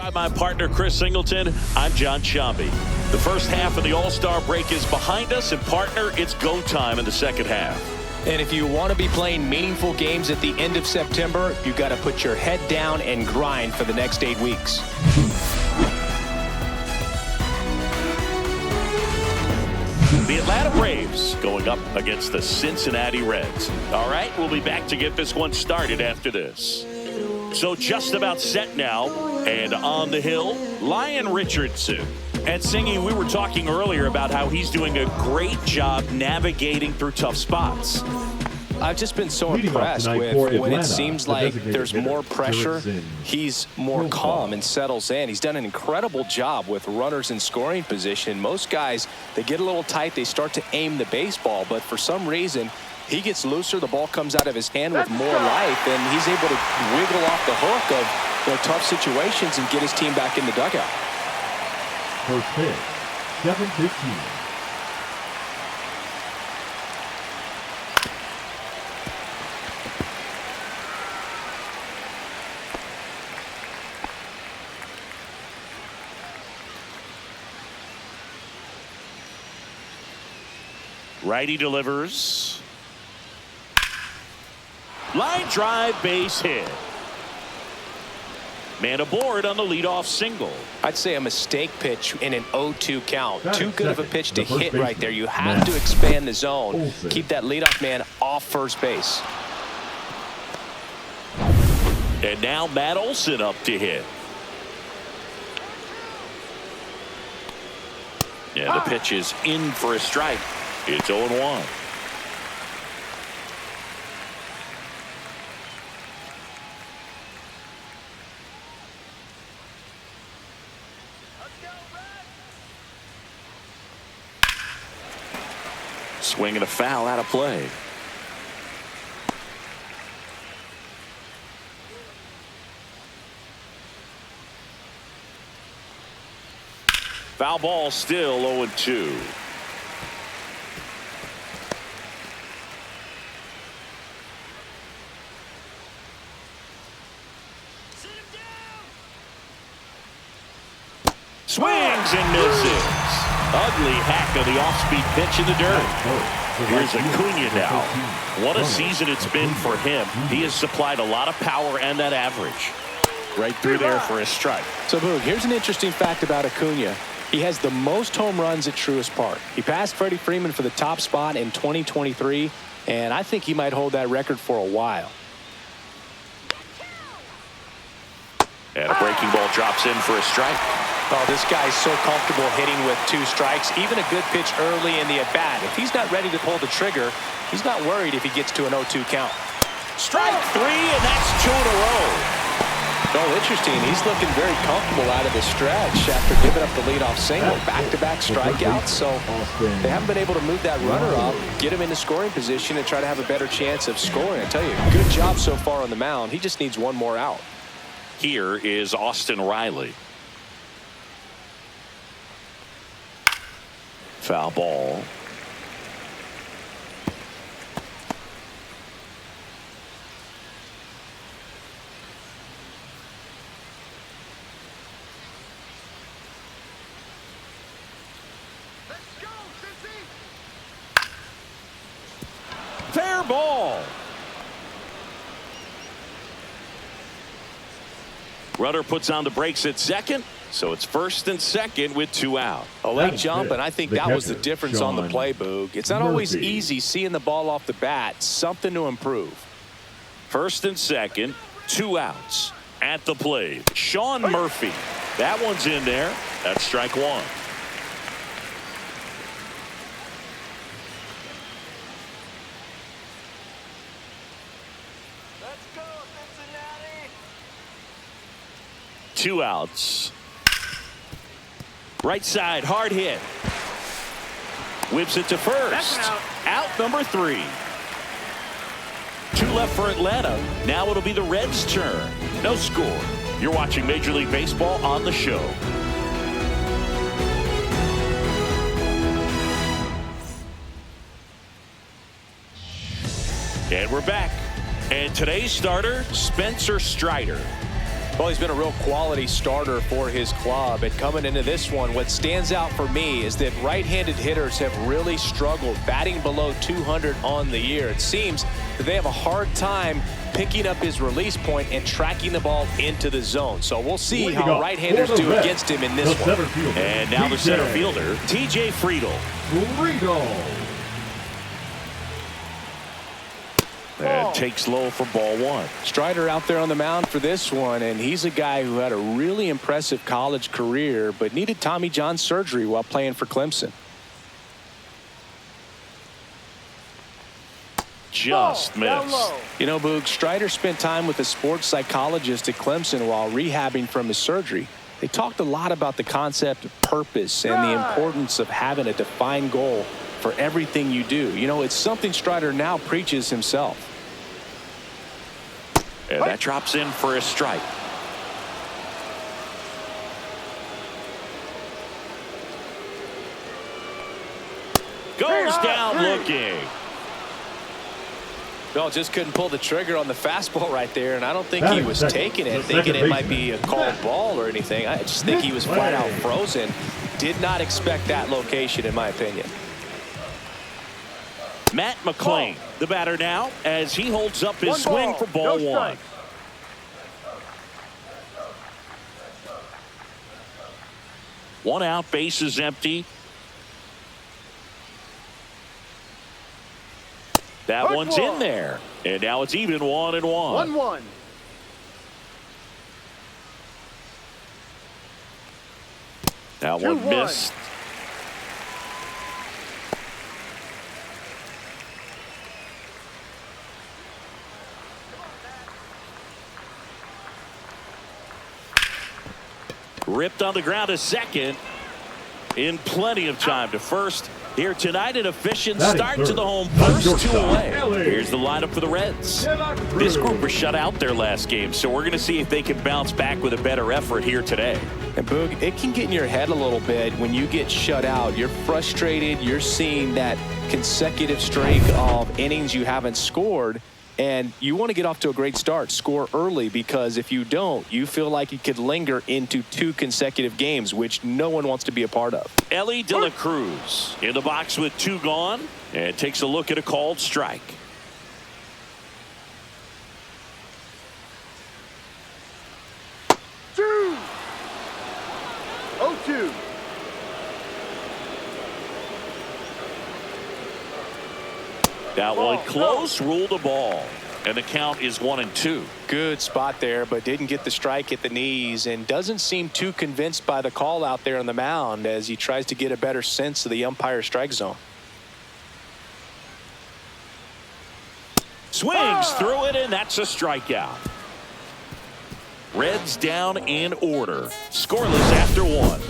Alongside my partner, Chris Singleton, I'm John Shambi. The first half of the All-Star break is behind us, and partner, it's go time in the second half. And if you want to be playing meaningful games at the end of September, you've got to put your head down and grind for the next 8 weeks. The Atlanta Braves going up against the Cincinnati Reds. All right, we'll be back to get this one started after this. So just about set now, and on the hill, Lyon Richardson. And Singy, we were talking earlier about how he's doing a great job navigating through tough spots. I've just been so impressed with when it seems like there's more pressure, he's more calm and settles in. He's done an incredible job with runners in scoring position. Most guys, they get a little tight, they start to aim the baseball, but for some reason, he gets looser, the ball comes out of his hand with more life, and he's able to wiggle off the hook of tough situations and get his team back in the dugout. First pitch, 7-15. Righty delivers. Line drive, base hit. Man aboard on the leadoff single. I'd say a mistake pitch in an 0-2 count. Too good of a pitch to hit right there. You have to expand the zone. Keep that leadoff man off first base. And now Matt Olson up to hit. And the pitch is in for a strike. It's 0-1. Swing and a foul out of play. Foul ball, still 0-2. Swings and misses. Ugly hack of the off-speed pitch in the dirt. Here's Acuna now. What a season it's been for him. He has supplied a lot of power and that average. Right through there for a strike. So, Boog, here's an interesting fact about Acuna. He has the most home runs at Truist Park. He passed Freddie Freeman for the top spot in 2023, and I think he might hold that record for a while. And a breaking ball drops in for a strike. Oh, this guy's so comfortable hitting with 2 strikes. Even a good pitch early in the at-bat. If he's not ready to pull the trigger, he's not worried if he gets to an 0-2 count. Strike 3, and that's 2 in a row. Oh, interesting. He's looking very comfortable out of the stretch after giving up the leadoff single. Back-to-back strikeouts, so they haven't been able to move that runner up, get him into scoring position, and try to have a better chance of scoring. I tell you, good job so far on the mound. He just needs one more out. Here is Austin Riley. Foul ball. Let's go, Cincy! Fair ball. Runner puts on the brakes at second. So it's first and second with 2 out. A late jump, and I think that was the difference on the play, Boog. It's not always easy seeing the ball off the bat. Something to improve. First and second, 2 outs at the plate. Sean Murphy. That one's in there. That's strike 1. Let's go, Cincinnati! 2 outs. Right side, hard hit. Whips it to first. Out number 3. 2 left for Atlanta. Now it'll be the Reds' turn. No score. You're watching Major League Baseball on the show. And we're back. And today's starter, Spencer Strider. Well, he's been a real quality starter for his club. And coming into this one, what stands out for me is that right-handed hitters have really struggled, batting below 200 on the year. It seems that they have a hard time picking up his release point and tracking the ball into the zone. So we'll see how right-handers do against him in this one. And now the center fielder, T.J. Friedel. And takes low for ball one. Strider out there on the mound for this one, and he's a guy who had a really impressive college career but needed Tommy John surgery while playing for Clemson. Just missed. You know, Boog, Strider spent time with a sports psychologist at Clemson while rehabbing from his surgery. They talked a lot about the concept of purpose and the importance of having a defined goal for everything you do. You know, it's something Strider now preaches himself. And that drops in for a strike. Goes down looking. Well, just couldn't pull the trigger on the fastball right there, and I don't think he was taking it, thinking it might be a called ball or anything. I just think he was flat out frozen. Did not expect that location, in my opinion. Matt McClain, the batter now, as he holds up his swing for ball one. One out, base is empty. That one's in there. And now it's even 1-1. 1-1. That one missed. Ripped on the ground to second. In plenty of time to first. Here tonight, an efficient start to the home first, 2 away. Here's the lineup for the Reds. This group was shut out their last game, so we're going to see if they can bounce back with a better effort here today. And Boog, it can get in your head a little bit when you get shut out. You're frustrated. You're seeing that consecutive streak of innings you haven't scored. And you want to get off to a great start, score early, because if you don't, you feel like it could linger into 2 consecutive games, which no one wants to be a part of. Elly de la Cruz in the box with 2 gone and takes a look at a called strike. Two. 0-2. That one close, ruled a ball. And the count is 1-2. Good spot there, but didn't get the strike at the knees and doesn't seem too convinced by the call out there on the mound as he tries to get a better sense of the umpire strike zone. Swings through it, and that's a strikeout. Reds down in order. Scoreless after 1.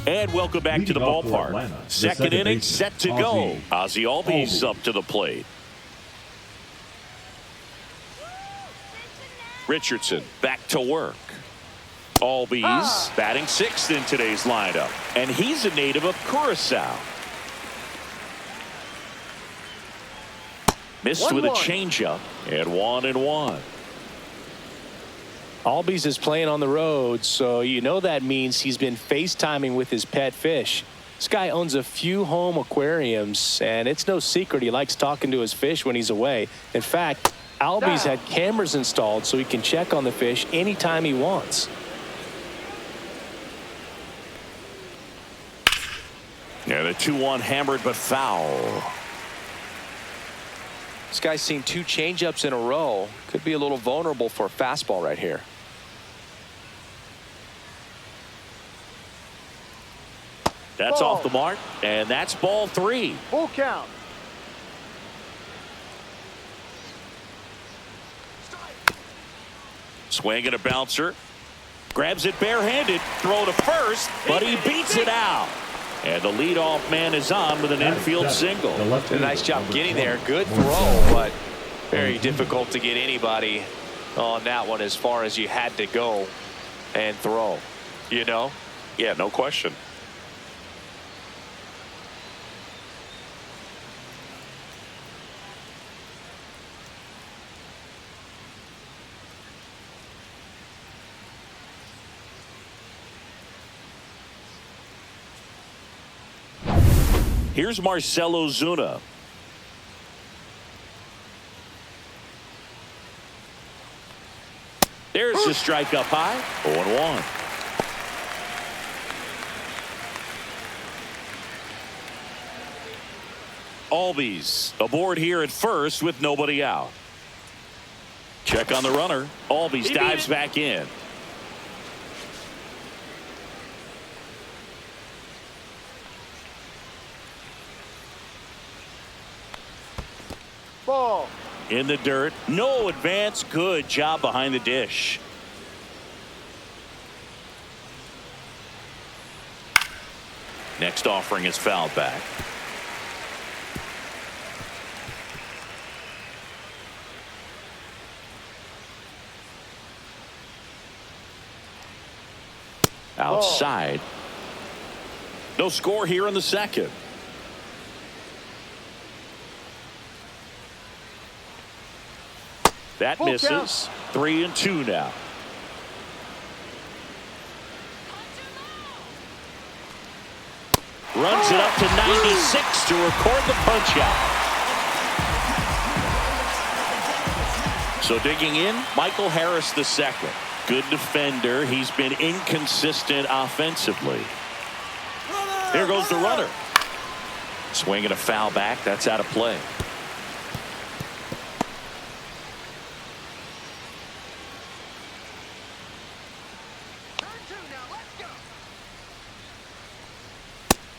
And welcome back to the ballpark. Second inning set to go. Ozzie Albies up to the plate. Richardson back to work. Albies batting 6th in today's lineup. And he's a native of Curacao. Missed with a changeup and 1-1. Albies is playing on the road, so you know that means he's been FaceTiming with his pet fish. This guy owns a few home aquariums, and it's no secret he likes talking to his fish when he's away. In fact, Albies had cameras installed so he can check on the fish anytime he wants. Yeah, the 2-1 hammered but foul. This guy's seen 2 changeups in a row. Could be a little vulnerable for a fastball right here. That's off the mark, and that's ball 3. Full count. Swing and a bouncer. Grabs it barehanded. Throw to first, but he beats it out. And the leadoff man is on with an infield single. A nice job getting there. Good throw, but very difficult to get anybody on that one as far as you had to go and throw. You know? Yeah, no question. Here's Marcell Ozuna. There's the strike up high. 0-1. Albies aboard here at first with nobody out. Check on the runner. Albies dives back in. Ball. In the dirt. No advance. Good job behind the dish. Next offering is fouled back. Outside. No score here in the second. That misses. 3-2 now. Runs it up to 96 to record the punch out. So digging in, Michael Harris II. Good defender. He's been inconsistent offensively. Here goes the runner. Swinging a foul back. That's out of play.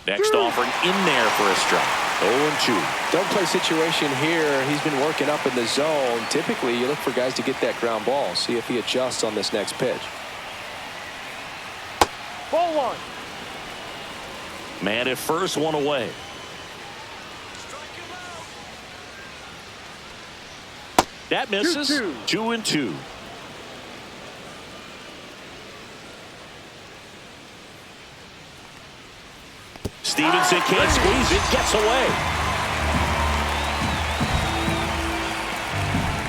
Next offering in there for a strike. 0-2. Don't play situation here. He's been working up in the zone. Typically, you look for guys to get that ground ball. See if he adjusts on this next pitch. Ball one. Man at first, one away. That misses. 2-2. Stevenson can't squeeze it. Gets away.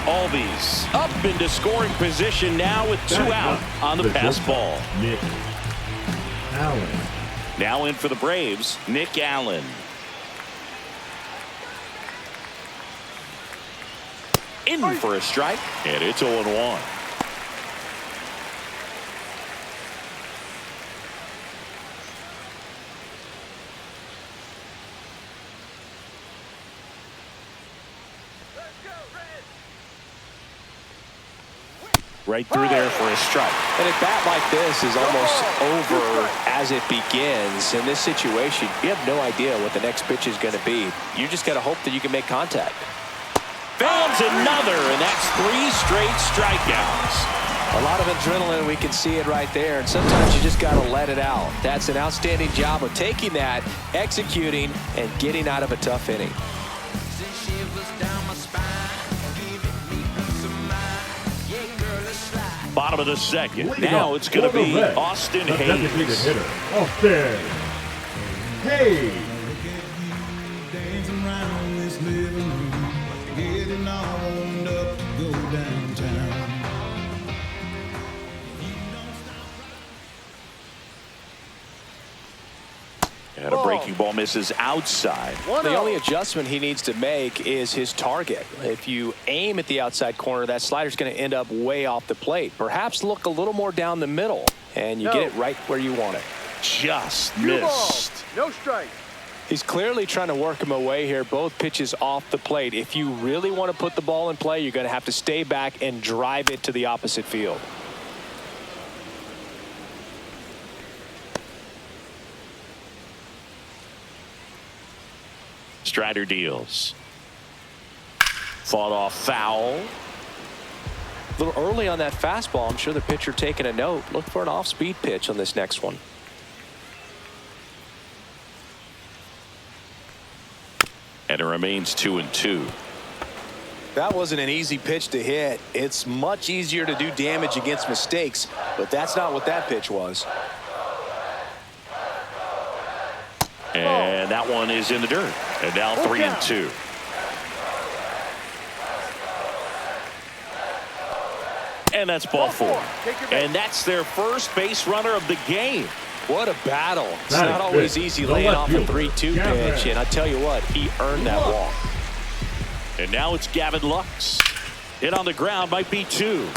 Albies up into scoring position now with 2 out on the pass ball. Nick Allen. Now in for the Braves, Nick Allen. In for a strike, and it's 0-1. Right through there for a strike. And a bat like this is almost over as it begins. In this situation, you have no idea what the next pitch is going to be. You just got to hope that you can make contact. Fans another, and that's 3 straight strikeouts. A lot of adrenaline, we can see it right there, and sometimes you just got to let it out. That's an outstanding job of taking that, executing, and getting out of a tough inning. Bottom of the second. Now it's going to be Reds, Austin the designated Hayes. hitter, Austin Hayes. And a breaking ball misses outside. The only adjustment he needs to make is his target. If you aim at the outside corner, that slider's going to end up way off the plate. Perhaps look a little more down the middle, and you get it right where you want it. Just missed. No strike. He's clearly trying to work him away here. Both pitches off the plate. If you really want to put the ball in play, you're going to have to stay back and drive it to the opposite field. Strider deals. Fought off foul. A little early on that fastball. I'm sure the pitcher taking a note. Look for an off-speed pitch on this next one. And it remains 2-2. That wasn't an easy pitch to hit. It's much easier to do damage against mistakes, but that's not what that pitch was. And that one is in the dirt. And now 3-2. And that's ball 4. And that's their first base runner of the game. What a battle. It's That not is always good. easy The laying left off a fielder, 3-2 Gavin. pitch, and I tell you what, he earned that walk. And now it's Gavin Lux. Hit on the ground, might be 2.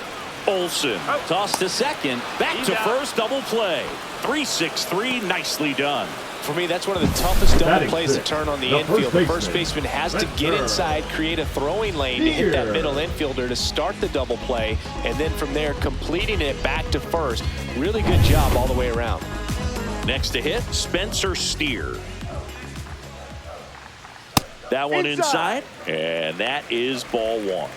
Olsen tossed to second, back to first, double play. 3-6-3, nicely done. For me, that's one of the toughest double Batting plays to sixth, turn on the the infield. first The first baseman has to get inside, create a throwing lane to hit that middle infielder to start the double play, and then from there, completing it back to first. Really good job all the way around. Next to hit, Spencer Steer. That one inside, and that is ball 1.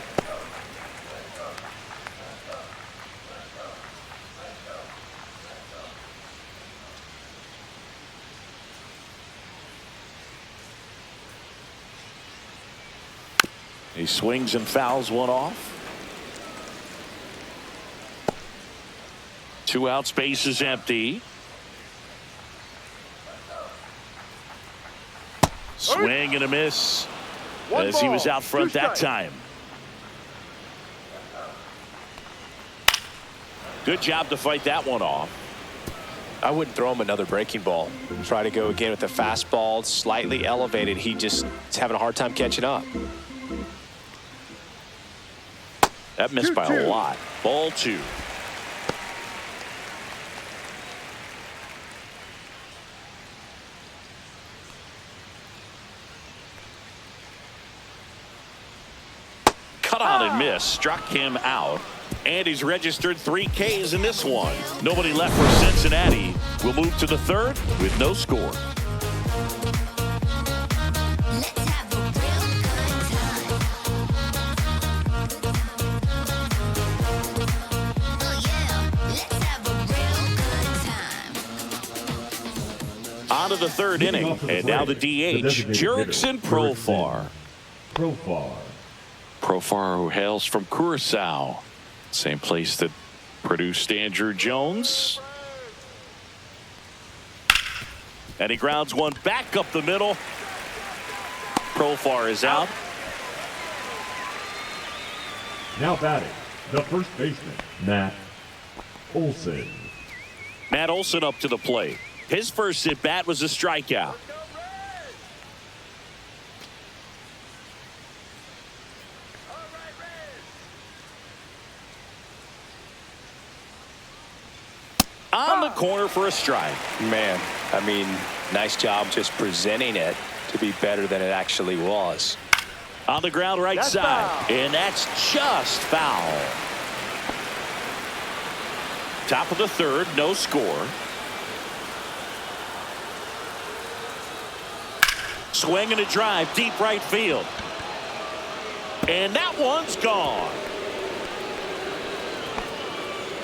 He swings and fouls one off. 2 outs, base is empty. Swing and a miss as he was out front that time. Good job to fight that one off. I wouldn't throw him another breaking ball. Try to go again with the fastball, slightly elevated. He just is having a hard time catching up. That missed by a lot. Ball 2. Cut on and miss. Struck him out. And he's registered 3 Ks in this one. Nobody left for Cincinnati. We'll move to the 3rd with no score. On to the 3rd inning, and now the DH, Jurickson Profar. Profar, who hails from Curacao, same place that produced Andrew Jones. And he grounds one back up the middle. Profar is out. Now batting, the first baseman, Matt Olson. Matt Olson up to the plate. His first at bat was a strikeout. On the corner for a strike. Man, I mean, nice job just presenting it to be better than it actually was. On the ground right side. Foul. And that's just foul. Top of the 3rd, no score. Swing and a drive, deep right field. And that one's gone.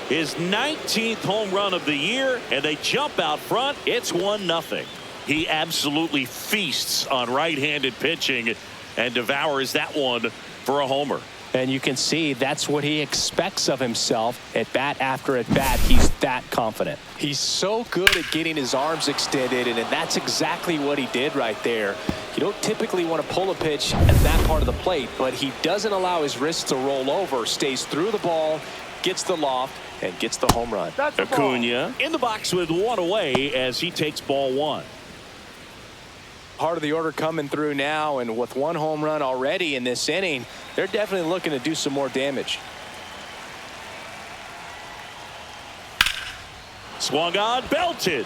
His 19th home run of the year, and they jump out front. It's 1-0. He absolutely feasts on right-handed pitching and devours that one for a homer. And you can see that's what he expects of himself at bat after at bat. He's that confident. He's so good at getting his arms extended, and that's exactly what he did right there. You don't typically want to pull a pitch at that part of the plate, but he doesn't allow his wrists to roll over, stays through the ball, gets the loft, and gets the home run. Acuna in the box with 1 away as he takes ball 1. Part of the order coming through now, and with 1 home run already in this inning, they're definitely looking to do some more damage. Swung on, belted.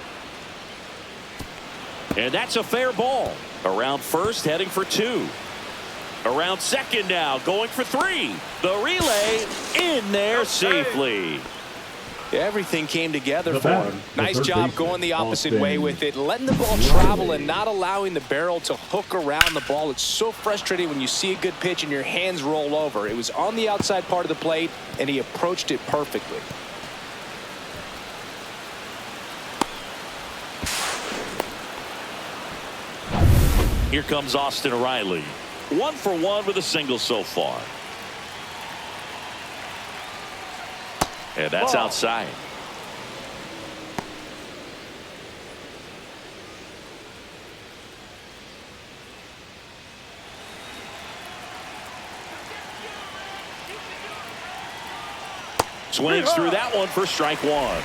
And that's a fair ball. Around first, heading for 2. Around second now, going for 3. The relay in there safely. Everything came together for him. Nice job going the opposite way with it, letting the ball travel and not allowing the barrel to hook around the ball. It's so frustrating when you see a good pitch and your hands roll over. It was on the outside part of the plate, and he approached it perfectly. Here comes Austin Riley. 1 for 1 with a single so far. And that's outside. Swings through that one for strike 1.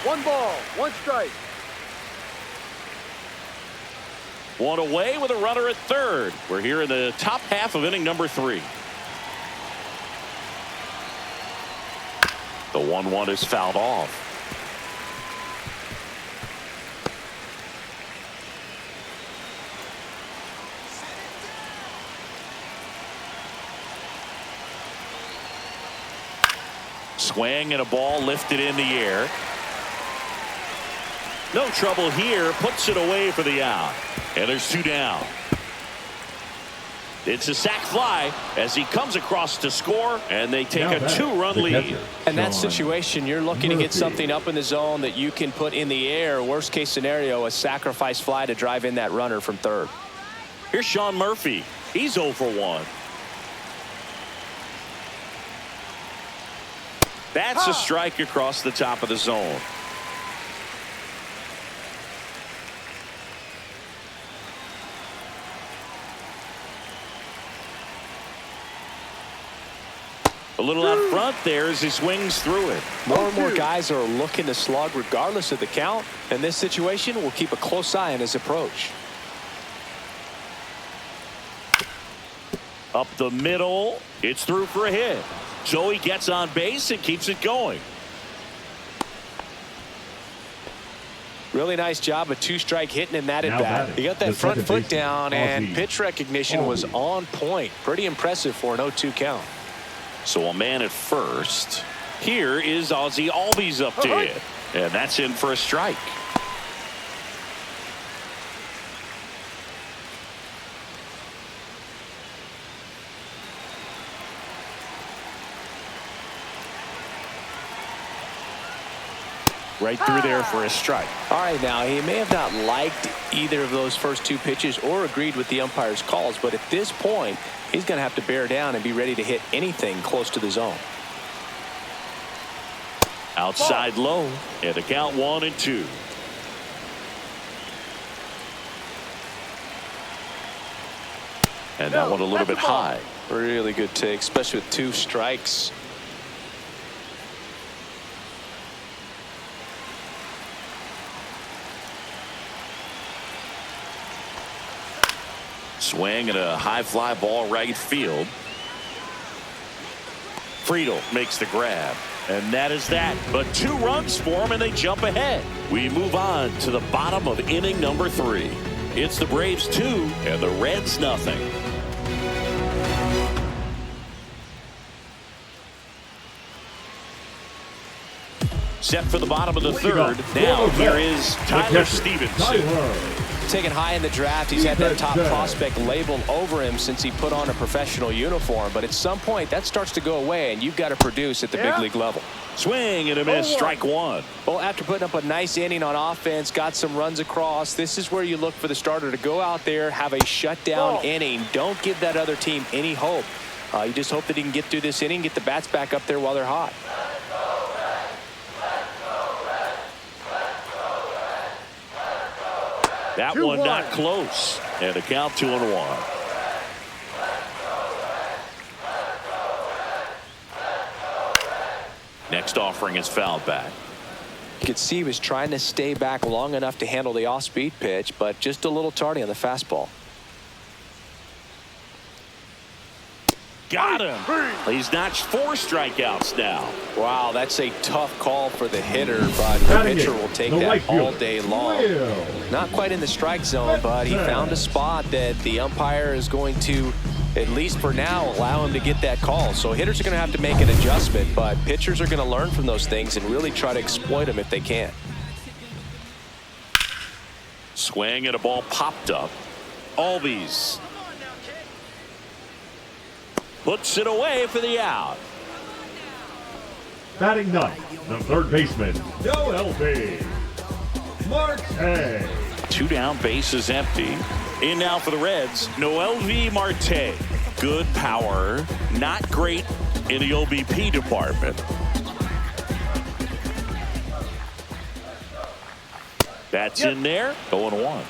1 ball, 1 strike. One away with a runner at third. We're here in the top half of inning number 3. The 1-1 is fouled off. Swing and a ball lifted in the air. No trouble here. Puts it away for the out. And there's 2 down. It's a sac fly as he comes across to score, and they take a 2-run lead. In that situation, you're looking to get something up in the zone that you can put in the air. Worst case scenario, a sacrifice fly to drive in that runner from third. Here's Sean Murphy. He's 0 for 1. That's a strike across the top of the zone. A little out front there as he swings through it. More and more guys are looking to slug regardless of the count. In this situation, we'll keep a close eye on his approach. Up the middle. It's through for a hit. So he gets on base and keeps it going. Really nice job of 2-strike hitting in that at bat. He got that front foot down, and pitch recognition was on point. Pretty impressive for an 0-2 count. So a man at first. Here is Ozzie Albies up to hit. And that's in for a strike. Right through there for a strike. All right, now he may have not liked either of those first 2 pitches or agreed with the umpire's calls, but at this point, he's going to have to bear down and be ready to hit anything close to the zone. Outside low, and the count 1-2. And that one a little bit high. Really good take, especially with 2 strikes. Swing and a high fly ball right field. Friedel makes the grab. And that is that. But 2 runs for him, and they jump ahead. We move on to the bottom of inning number 3. It's the Braves 2 and the Reds nothing. Set for the bottom of the 3rd. Now here is Tyler Stevenson. Taken high in the draft, he's had that top prospect labeled over him since he put on a professional uniform. But at some point, that starts to go away, and you've got to produce at the big league level. Swing and a miss, strike 1. Well, after putting up a nice inning on offense, got some runs across, this is where you look for the starter to go out there, have a shutdown inning. Don't give that other team any hope. You just hope that he can get through this inning, get the bats back up there while they're hot. That one not close. And the count 2-1. Next offering is fouled back. You could see he was trying to stay back long enough to handle the off-speed pitch, but just a little tardy on the fastball. Got him. He's notched 4 strikeouts now. Wow, that's a tough call for the hitter, but the pitcher will take that all day long. Not quite in the strike zone, but he found a spot that the umpire is going to, at least for now, allow him to get that call. So hitters are going to have to make an adjustment, but pitchers are going to learn from those things and really try to exploit them if they can. Swing and a ball popped up. Albies puts it away for the out. Batting ninth, the 3rd baseman, Joel Marte. 2 down, bases empty. In now for the Reds, Noel V. Marte. Good power, not great in the OBP department. That's in there, 0-1.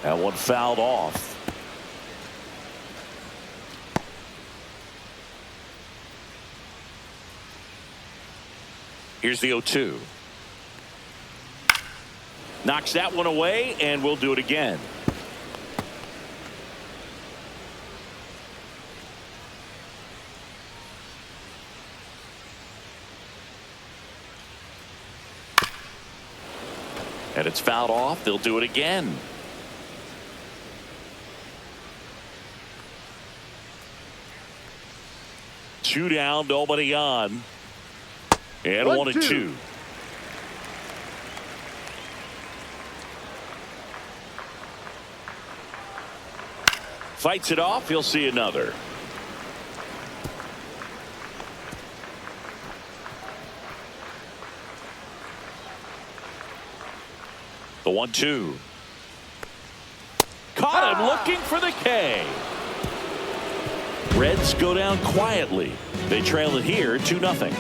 That one fouled off. Here's the 0-2. Knocks that one away, and we'll do it again. And it's fouled off. They'll do it again. Two down, nobody on. And 1-2. Fights it off. He'll see another. The 1-2. Caught him looking for the K. Reds go down quietly. They trail it here 2-0.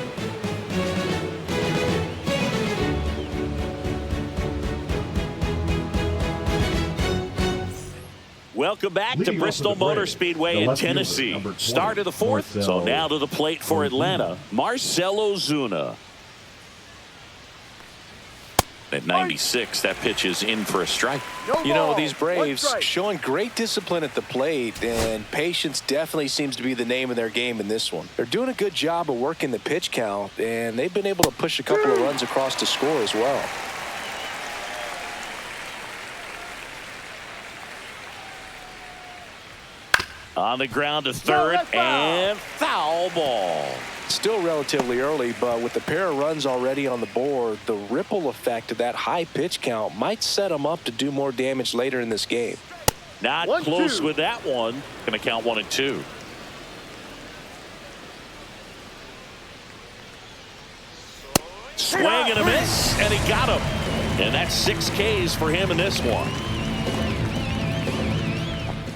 Welcome back to Bristol Motor Speedway in Tennessee. Start of the fourth. So now to the plate for Atlanta, Marcell Ozuna. At 96, that pitch is in for a strike. You know, these Braves showing great discipline at the plate, and patience definitely seems to be the name of their game in this one. They're doing a good job of working the pitch count, and they've been able to push a couple of runs across to score as well. On the ground to third, and foul ball. Still relatively early, but with the pair of runs already on the board, the ripple effect of that high pitch count might set them up to do more damage later in this game. Not close with that one. Going to count 1-2. Swing and a miss, and he got him. And that's 6 Ks for him in this one.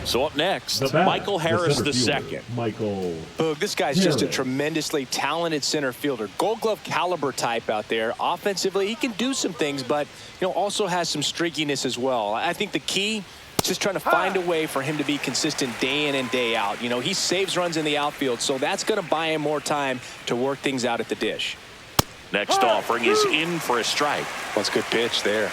So up next, Michael Harris the second. Boog, this guy's just a tremendously talented center fielder. Gold Glove caliber type out there. Offensively, he can do some things, but also has some streakiness as well. I think the key is just trying to find a way for him to be consistent day in and day out. He saves runs in the outfield, so that's going to buy him more time to work things out at the dish. Next offering is in for a strike. That's a good pitch there.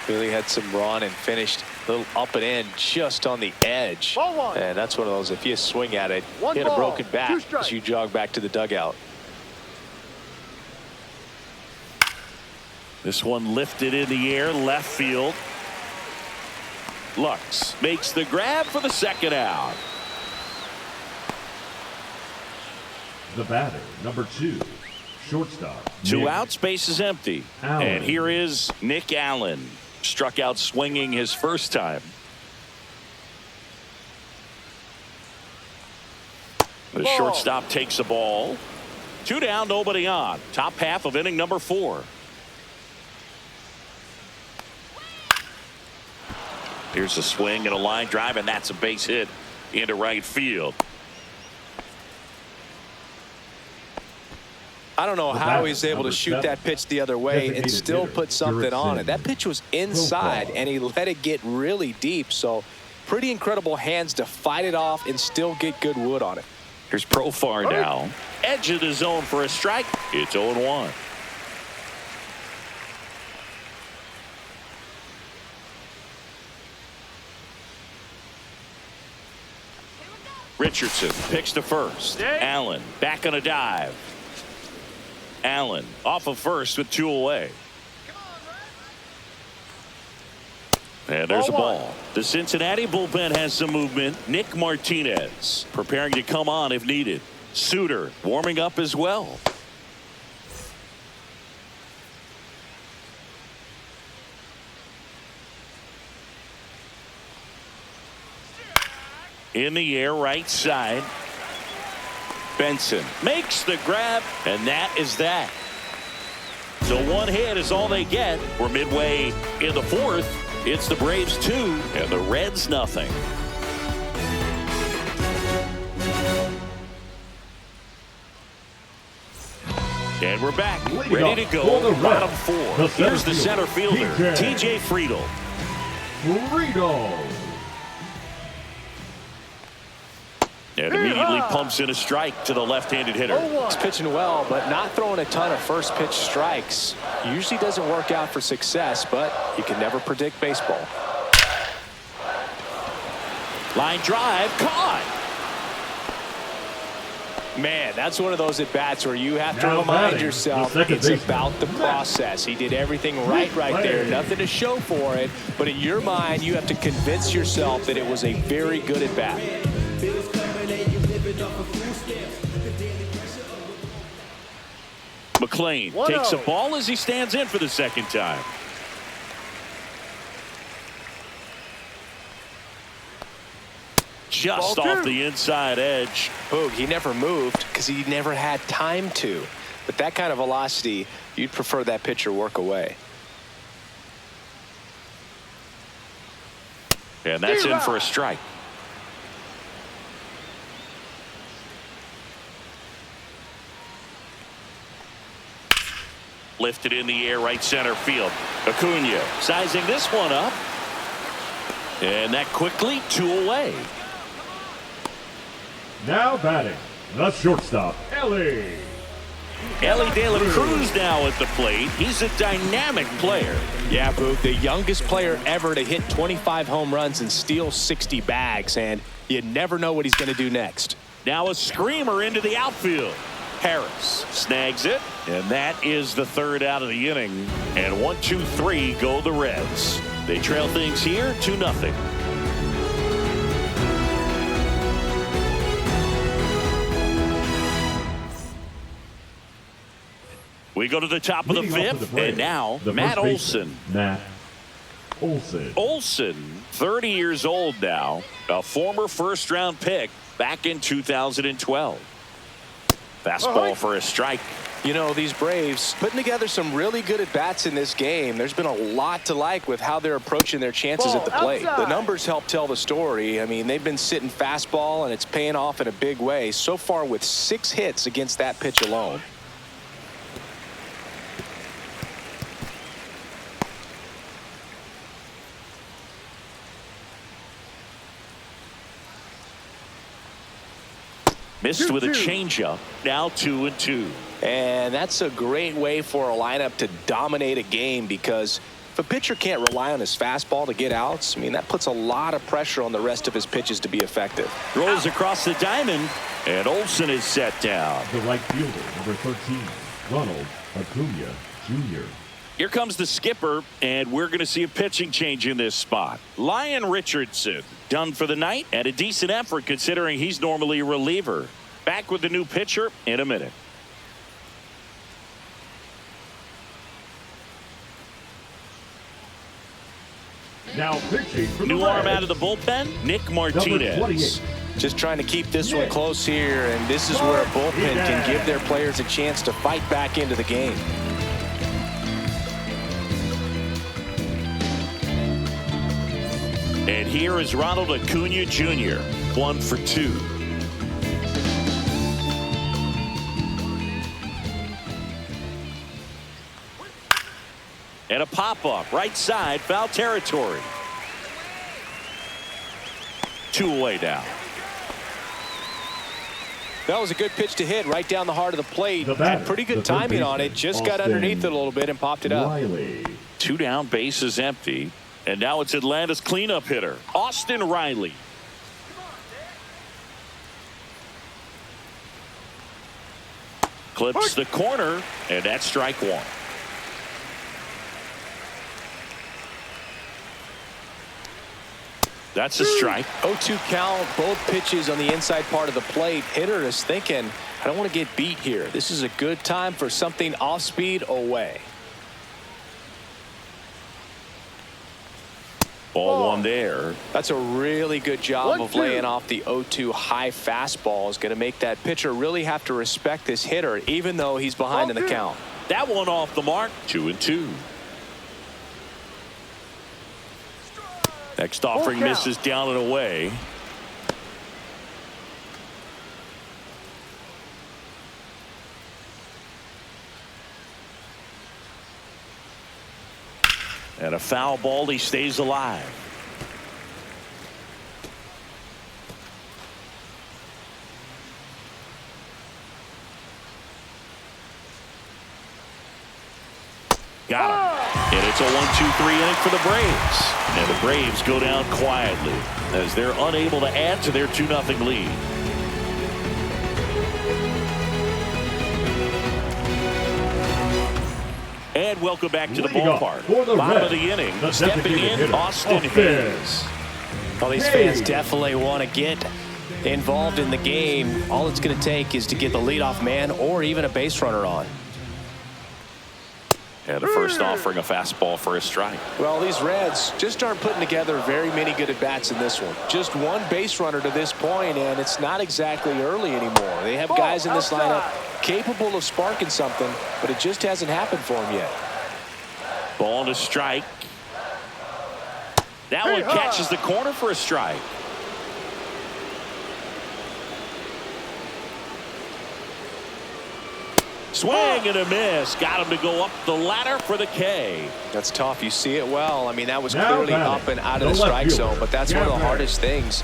Really had some run and finished a little up and in just on the edge. And that's one of those, if you swing at it, hit a broken bat as you jog back to the dugout. This one lifted in the air, left field. Lux makes the grab for the second out. The batter, number 2, shortstop. 2 outs, base is empty. And here is Nick Allen. Struck out swinging his first time. The shortstop takes the ball. 2 down, nobody on. Top half of inning number 4. Here's a swing and a line drive, and that's a base hit into right field. I don't know how he's able to shoot that pitch the other way and still put something on it. That pitch was inside, and he let it get really deep. So pretty incredible hands to fight it off and still get good wood on it. Here's Profar now. Edge of the zone for a strike. It's 0-1. Richardson picks to first. Allen back on a dive. Allen off of first with 2 away. And there's a ball. The Cincinnati bullpen has some movement. Nick Martinez preparing to come on if needed. Suter warming up as well. In the air, right side. Benson makes the grab, and that is that. So 1 hit is all they get. We're midway in the 4th. It's the Braves 2 and the Reds nothing. And we're back, ready to go. Bottom 4. Here's the center fielder, T.J. Friedl. And immediately pumps in a strike to the left-handed hitter. He's pitching well, but not throwing a ton of first pitch strikes. Usually doesn't work out for success, but you can never predict baseball. Line drive, caught. Man, that's one of those at-bats where you have to remind yourself it's about the process. He did everything right there. Nothing to show for it, but in your mind, you have to convince yourself that it was a very good at-bat. McLean takes a ball as he stands in for the second time. Just off the inside edge. Boog, he never moved because he never had time to. But that kind of velocity, you'd prefer that pitcher work away. And that's in for a strike. Lifted in the air, right center field. Acuna sizing this one up. And that quickly, 2 away. Now batting, the shortstop, Elly. Cruz now at the plate. He's a dynamic player. Yeah, Boog, the youngest player ever to hit 25 home runs and steal 60 bags, and you never know what he's going to do next. Now a screamer into the outfield. Harris snags it, and that is the third out of the inning. And 1, 2, 3 go the Reds. They trail things here 2-0. We go to the top of the fifth, and now Matt Olson. Olson, 30 years old now, a former first-round pick back in 2012. Fastball for a strike. You know, these Braves putting together some really good at-bats in this game. There's been a lot to like with how they're approaching their chances at the plate. The numbers help tell the story. I mean, they've been sitting fastball, and it's paying off in a big way. So far with 6 hits against that pitch alone. Missed with a changeup. Now 2-2. And that's a great way for a lineup to dominate a game, because if a pitcher can't rely on his fastball to get outs, I mean, that puts a lot of pressure on the rest of his pitches to be effective. Throws across the diamond, and Olson is set down. The right fielder, number 13, Ronald Acuna Jr. Here comes the skipper, and we're going to see a pitching change in this spot. Lyon Richardson done for the night, and a decent effort considering he's normally a reliever. Back with the new pitcher in a minute. Now pitching for the New arm Reds. out of the bullpen, Nick Martinez. Just trying to keep this one close here, and this is where a bullpen can give their players a chance to fight back into the game. And here is Ronald Acuna Jr., 1 for 2. And a pop-up, right side, foul territory. 2 away now. That was a good pitch to hit right down the heart of the plate. Had pretty good timing on it. Just got underneath it a little bit and popped it up. Riley. 2 down, bases empty. And now it's Atlanta's cleanup hitter, Austin Riley. Clips the corner, and that's strike 1. That's a strike. 0-2 count, both pitches on the inside part of the plate. Hitter is thinking, I don't want to get beat here. This is a good time for something off speed away. Ball 1 there. That's a really good job of laying off the 0-2 high fastball. Is going to make that pitcher really have to respect this hitter, even though he's behind in the count. That one off the mark. 2-2. Next offering misses down and away. And a foul ball, he stays alive. Got him. And it's a 1-2-3 inning for the Braves. And the Braves go down quietly as they're unable to add to their 2-0 lead. And welcome back to the ballpark. Bottom of the inning, stepping in, Austin Hayes. Well, these fans definitely want to get involved in the game. All it's going to take is to get the leadoff man or even a base runner on. And the first offering a fastball for a strike. Well, these Reds just aren't putting together very many good at-bats in this one. Just one base runner to this point, and it's not exactly early anymore. They have guys in this lineup capable of sparking something, but it just hasn't happened for them yet. Ball to strike. That one catches the corner for a strike. Swing and a miss. Got him to go up the ladder for the K. That's tough. You see it well. I mean, that was clearly up and out of the strike zone, but that's one of the hardest things.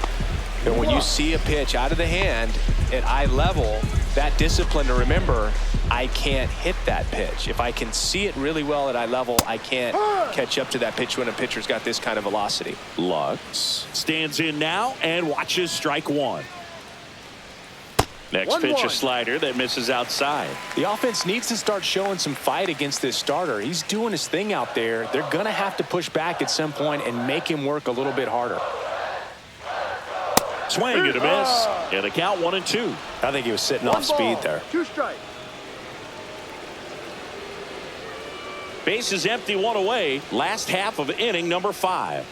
And when you see a pitch out of the hand at eye level, that discipline to remember, I can't hit that pitch. If I can see it really well at eye level, I can't catch up to that pitch when a pitcher's got this kind of velocity. Lux stands in now and watches strike one. Next pitch, a slider that misses outside. The offense needs to start showing some fight against this starter. He's doing his thing out there. They're going to have to push back at some point and make him work a little bit harder. Swing and a miss. And a count 1-2. I think he was sitting off speed there. 2 strikes. Base is empty, 1 away. Last half of inning number 5.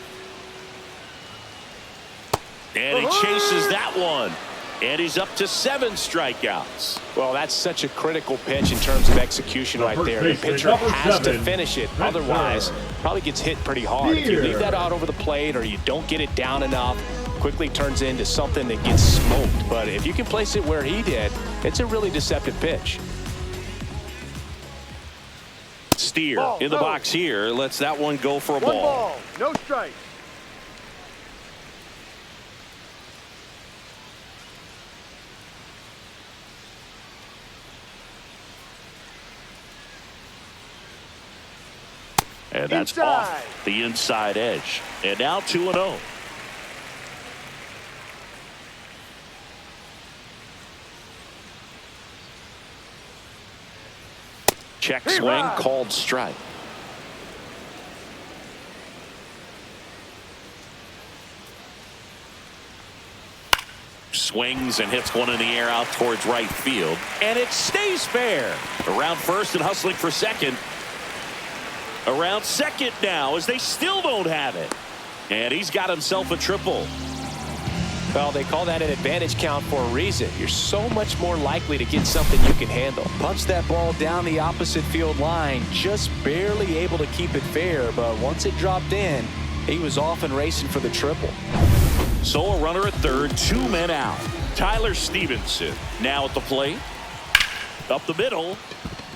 And he chases that one. And he's up to 7 strikeouts. Well, that's such a critical pitch in terms of execution right there. The pitcher has to finish it. Otherwise, probably gets hit pretty hard. If you leave that out over the plate or you don't get it down enough, quickly turns into something that gets smoked. But if you can place it where he did, it's a really deceptive pitch. Steer in the box here. Lets that one go for a ball. 1 ball, no strike. And that's off the inside edge. And now 2-0. Check swing, called strike. Swings and hits one in the air out towards right field. And it stays fair. Around first and hustling for second. Around second now as they still don't have it. And he's got himself a triple. Well, they call that an advantage count for a reason. You're so much more likely to get something you can handle. Punched that ball down the opposite field line, just barely able to keep it fair, but once it dropped in, he was off and racing for the triple. So a runner at third, 2 men out. Tyler Stevenson now at the plate. Up the middle.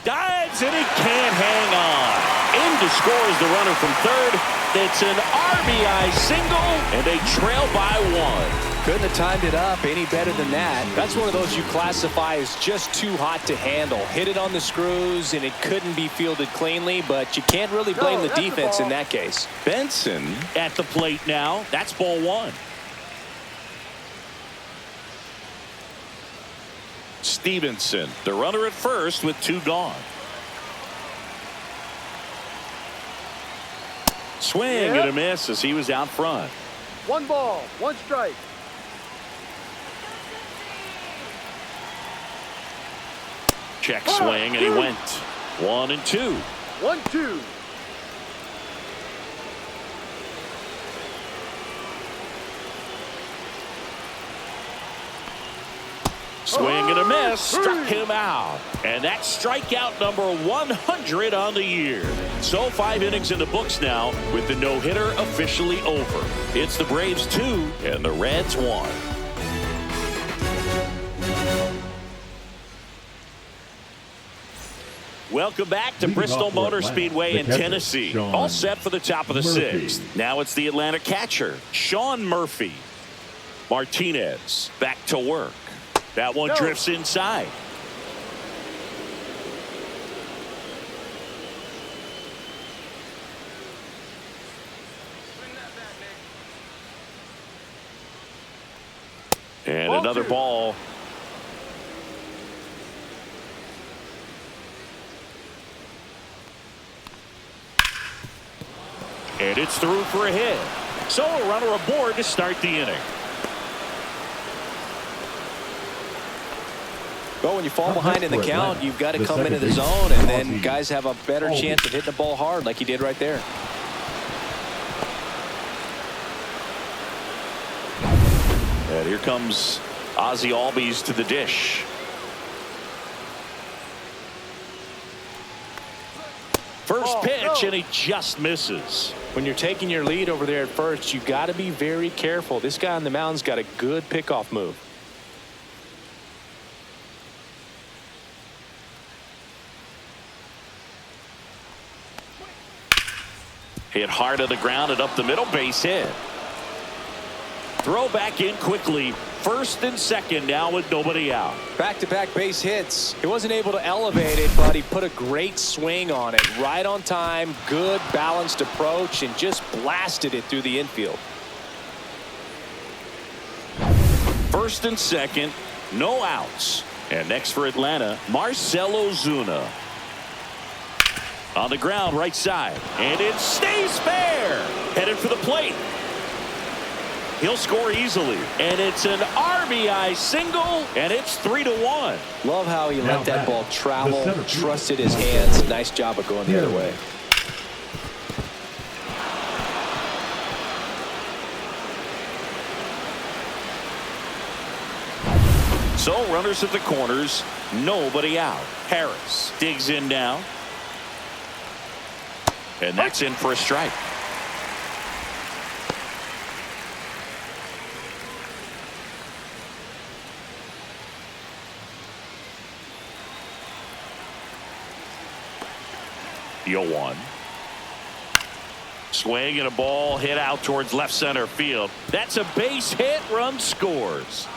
Dives and he can't hang on. In to scores the runner from third. It's an RBI single and they trail by 1. Couldn't have timed it up any better than that. That's one of those you classify as just too hot to handle. Hit it on the screws and it couldn't be fielded cleanly, but you can't really blame the defense in that case. Benson at the plate now. That's ball 1. Stevenson, the runner at first with 2 gone. Swing and a miss as he was out front. 1 ball, 1 strike. Check swing and he went 1-2. 1-2. Swing and a miss, struck him out. And that's strikeout number 100 on the year. So 5 innings in the books now with the no-hitter officially over. It's the Braves 2 and the Reds 1. Welcome back to Bristol Motor Speedway in Tennessee. All set for the top of the 6th. Now it's the Atlanta catcher, Sean Murphy. Martinez back to work. That one drifts inside. And Ball another 2. ball. And it's through for a hit. So a runner aboard to start the inning. Well, when you fall behind in the count, you've got to come into the zone, and then guys have a better chance of hitting the ball hard like he did right there. And here comes Ozzie Albies to the dish. First pitch, and he just misses. When you're taking your lead over there at first, you've got to be very careful. This guy on the mound's got a good pickoff move. Hit hard to the ground and up the middle, base hit. Throw back in quickly. First and second now with nobody out. Back-to-back base hits. He wasn't able to elevate it, but he put a great swing on it. Right on time, good balanced approach, and just blasted it through the infield. First and second, no outs. And next for Atlanta, Marcell Ozuna. On the ground, right side. And it stays fair. Headed for the plate. He'll score easily. And it's an RBI single, and it's 3-1. Love how he let that ball travel, trusted his hands. Nice job of going the other way. So runners at the corners, nobody out. Harris digs in now. And that's in for a strike. One. Swing and a ball hit out towards left center field. That's a base hit. Run scores.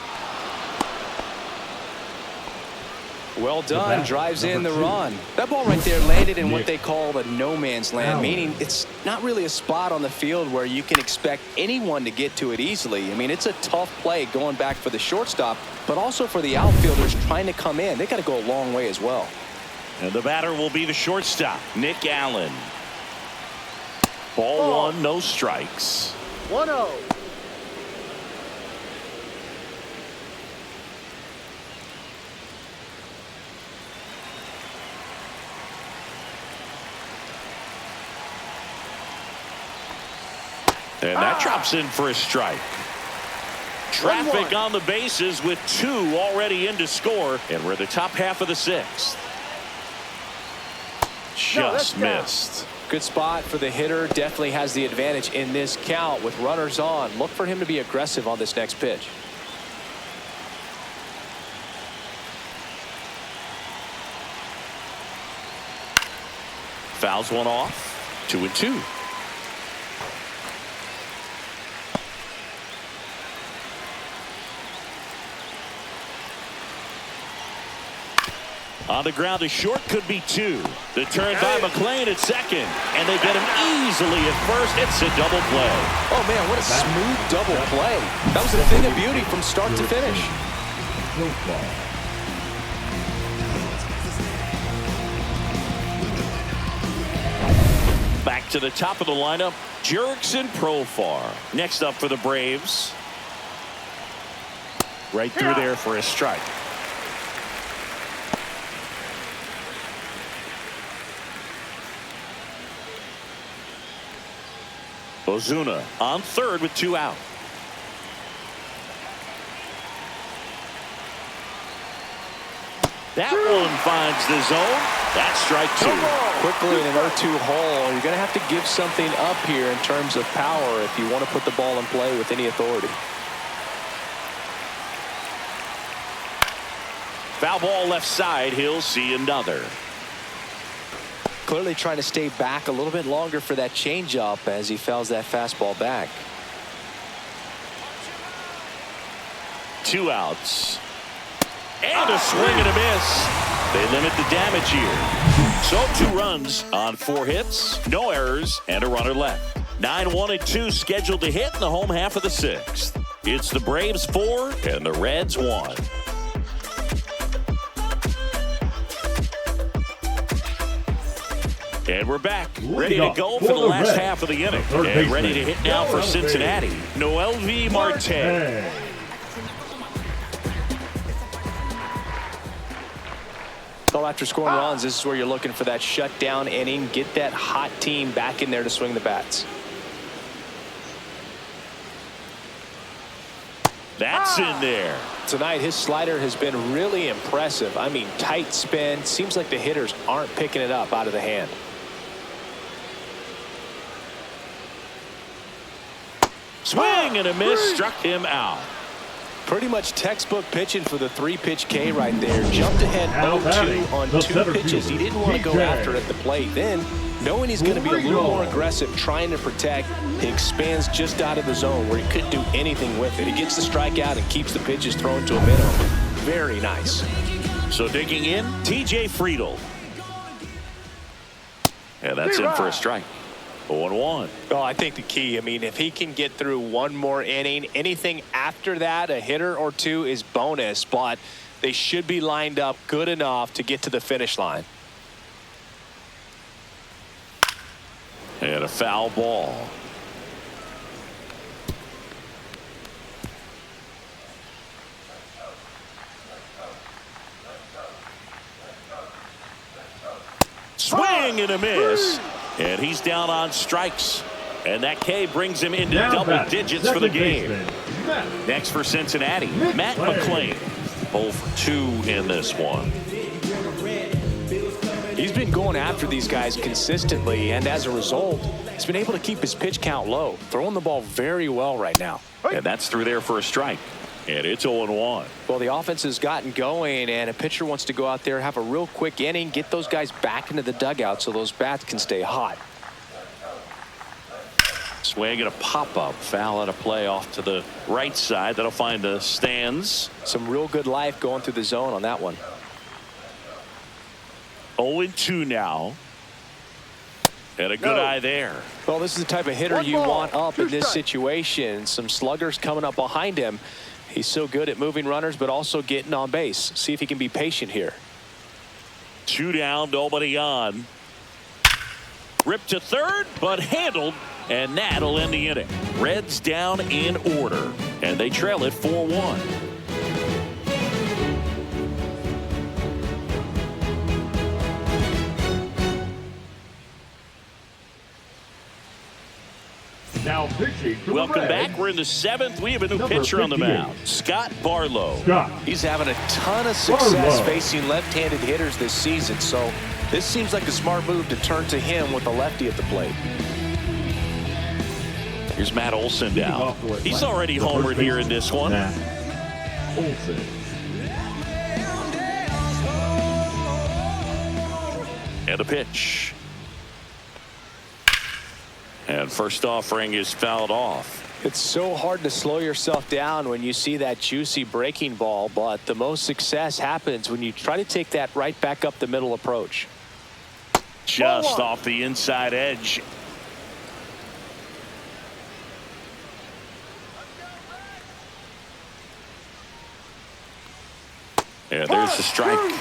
Well done. Drives in the run. That ball right there landed in what they call the no man's land, meaning it's not really a spot on the field where you can expect anyone to get to it easily. I mean, it's a tough play going back for the shortstop, but also for the outfielders trying to come in. They got to go a long way as well. And the batter will be the shortstop, Nick Allen. Ball one, no strikes. 1-0. And that drops in for a strike. Traffic on the bases with two already in to score. And we're at the top half of the sixth. Just missed. Good spot for the hitter. Definitely has the advantage in this count with runners on. Look for him to be aggressive on this next pitch. Fouls one off. 2-2. On the ground to short, could be two. The turn by McClain at second, and they get him easily at first. It's a double play. Oh man, what a smooth double play. That was a thing of beauty from start to finish. Back to the top of the lineup, Jurickson Profar. Next up for the Braves. Right through there for a strike. Ozuna on third with two out. That one finds the zone. That's strike two. Quickly in an 0-2 hole, you're going to have to give something up here in terms of power if you want to put the ball in play with any authority. Foul ball left side. He'll see another. Clearly trying to stay back a little bit longer for that changeup as he fouls that fastball back. Two outs. And a swing and a miss. They limit the damage here. So 2 runs on 4 hits, no errors, and a runner left. 9-1-2 scheduled to hit in the home half of the 6th. It's the Braves 4 and the Reds 1. And we're back, ready to go for the last half of the inning. And ready to hit now for Cincinnati, Elly Marte. Well, after scoring runs, this is where you're looking for that shutdown inning. Get that hot team back in there to swing the bats. That's in there. Tonight, his slider has been really impressive. I mean, tight spin. Seems like the hitters aren't picking it up out of the hand. Swing and a miss, struck him out. Pretty much textbook pitching for the 3-pitch K right there. Jumped ahead 0-2 on 2 pitches. He didn't want to go after it at the plate. Then, knowing he's going to be a little more aggressive, trying to protect, he expands just out of the zone where he couldn't do anything with it. He gets the strikeout and keeps the pitches thrown to a minimum. Very nice. So digging in, TJ Friedel. And that's in for a strike. 0-1. Oh, I think the key, I mean, if he can get through one more inning, anything after that, a hitter or two is bonus, but they should be lined up good enough to get to the finish line. And a foul ball. Swing and a miss. And he's down on strikes. And that K brings him into double digits for the game. Next for Cincinnati, Matt McClain. 0 for 2 in this one. He's been going after these guys consistently, and as a result, he's been able to keep his pitch count low, throwing the ball very well right now. And that's through there for a strike. And it's 0-1. Well, the offense has gotten going, and a pitcher wants to go out there, have a real quick inning, get those guys back into the dugout so those bats can stay hot. Swing and a pop-up. Foul out of play off to the right side. That'll find the stands. Some real good life going through the zone on that one. 0-2 now. And a good eye there. Well, this is the type of hitter you want up in this situation. Some sluggers coming up behind him. He's so good at moving runners, but also getting on base. See if he can be patient here. 2 down, nobody on. Ripped to third, but handled, and that'll end the inning. Reds down in order, and they trail it 4-1. Now pitching for Welcome the Reds, back. We're in the 7th. We have a new pitcher on the mound, Scott Barlow. He's having a ton of success facing left-handed hitters this season, so this seems like a smart move to turn to him with a lefty at the plate. Here's Matt Olson down. He's already homered here in this one. Olson. And a pitch. And first offering is fouled off. It's so hard to slow yourself down when you see that juicy breaking ball, but the most success happens when you try to take that right back up the middle approach. Just off the inside edge. And there's the strike.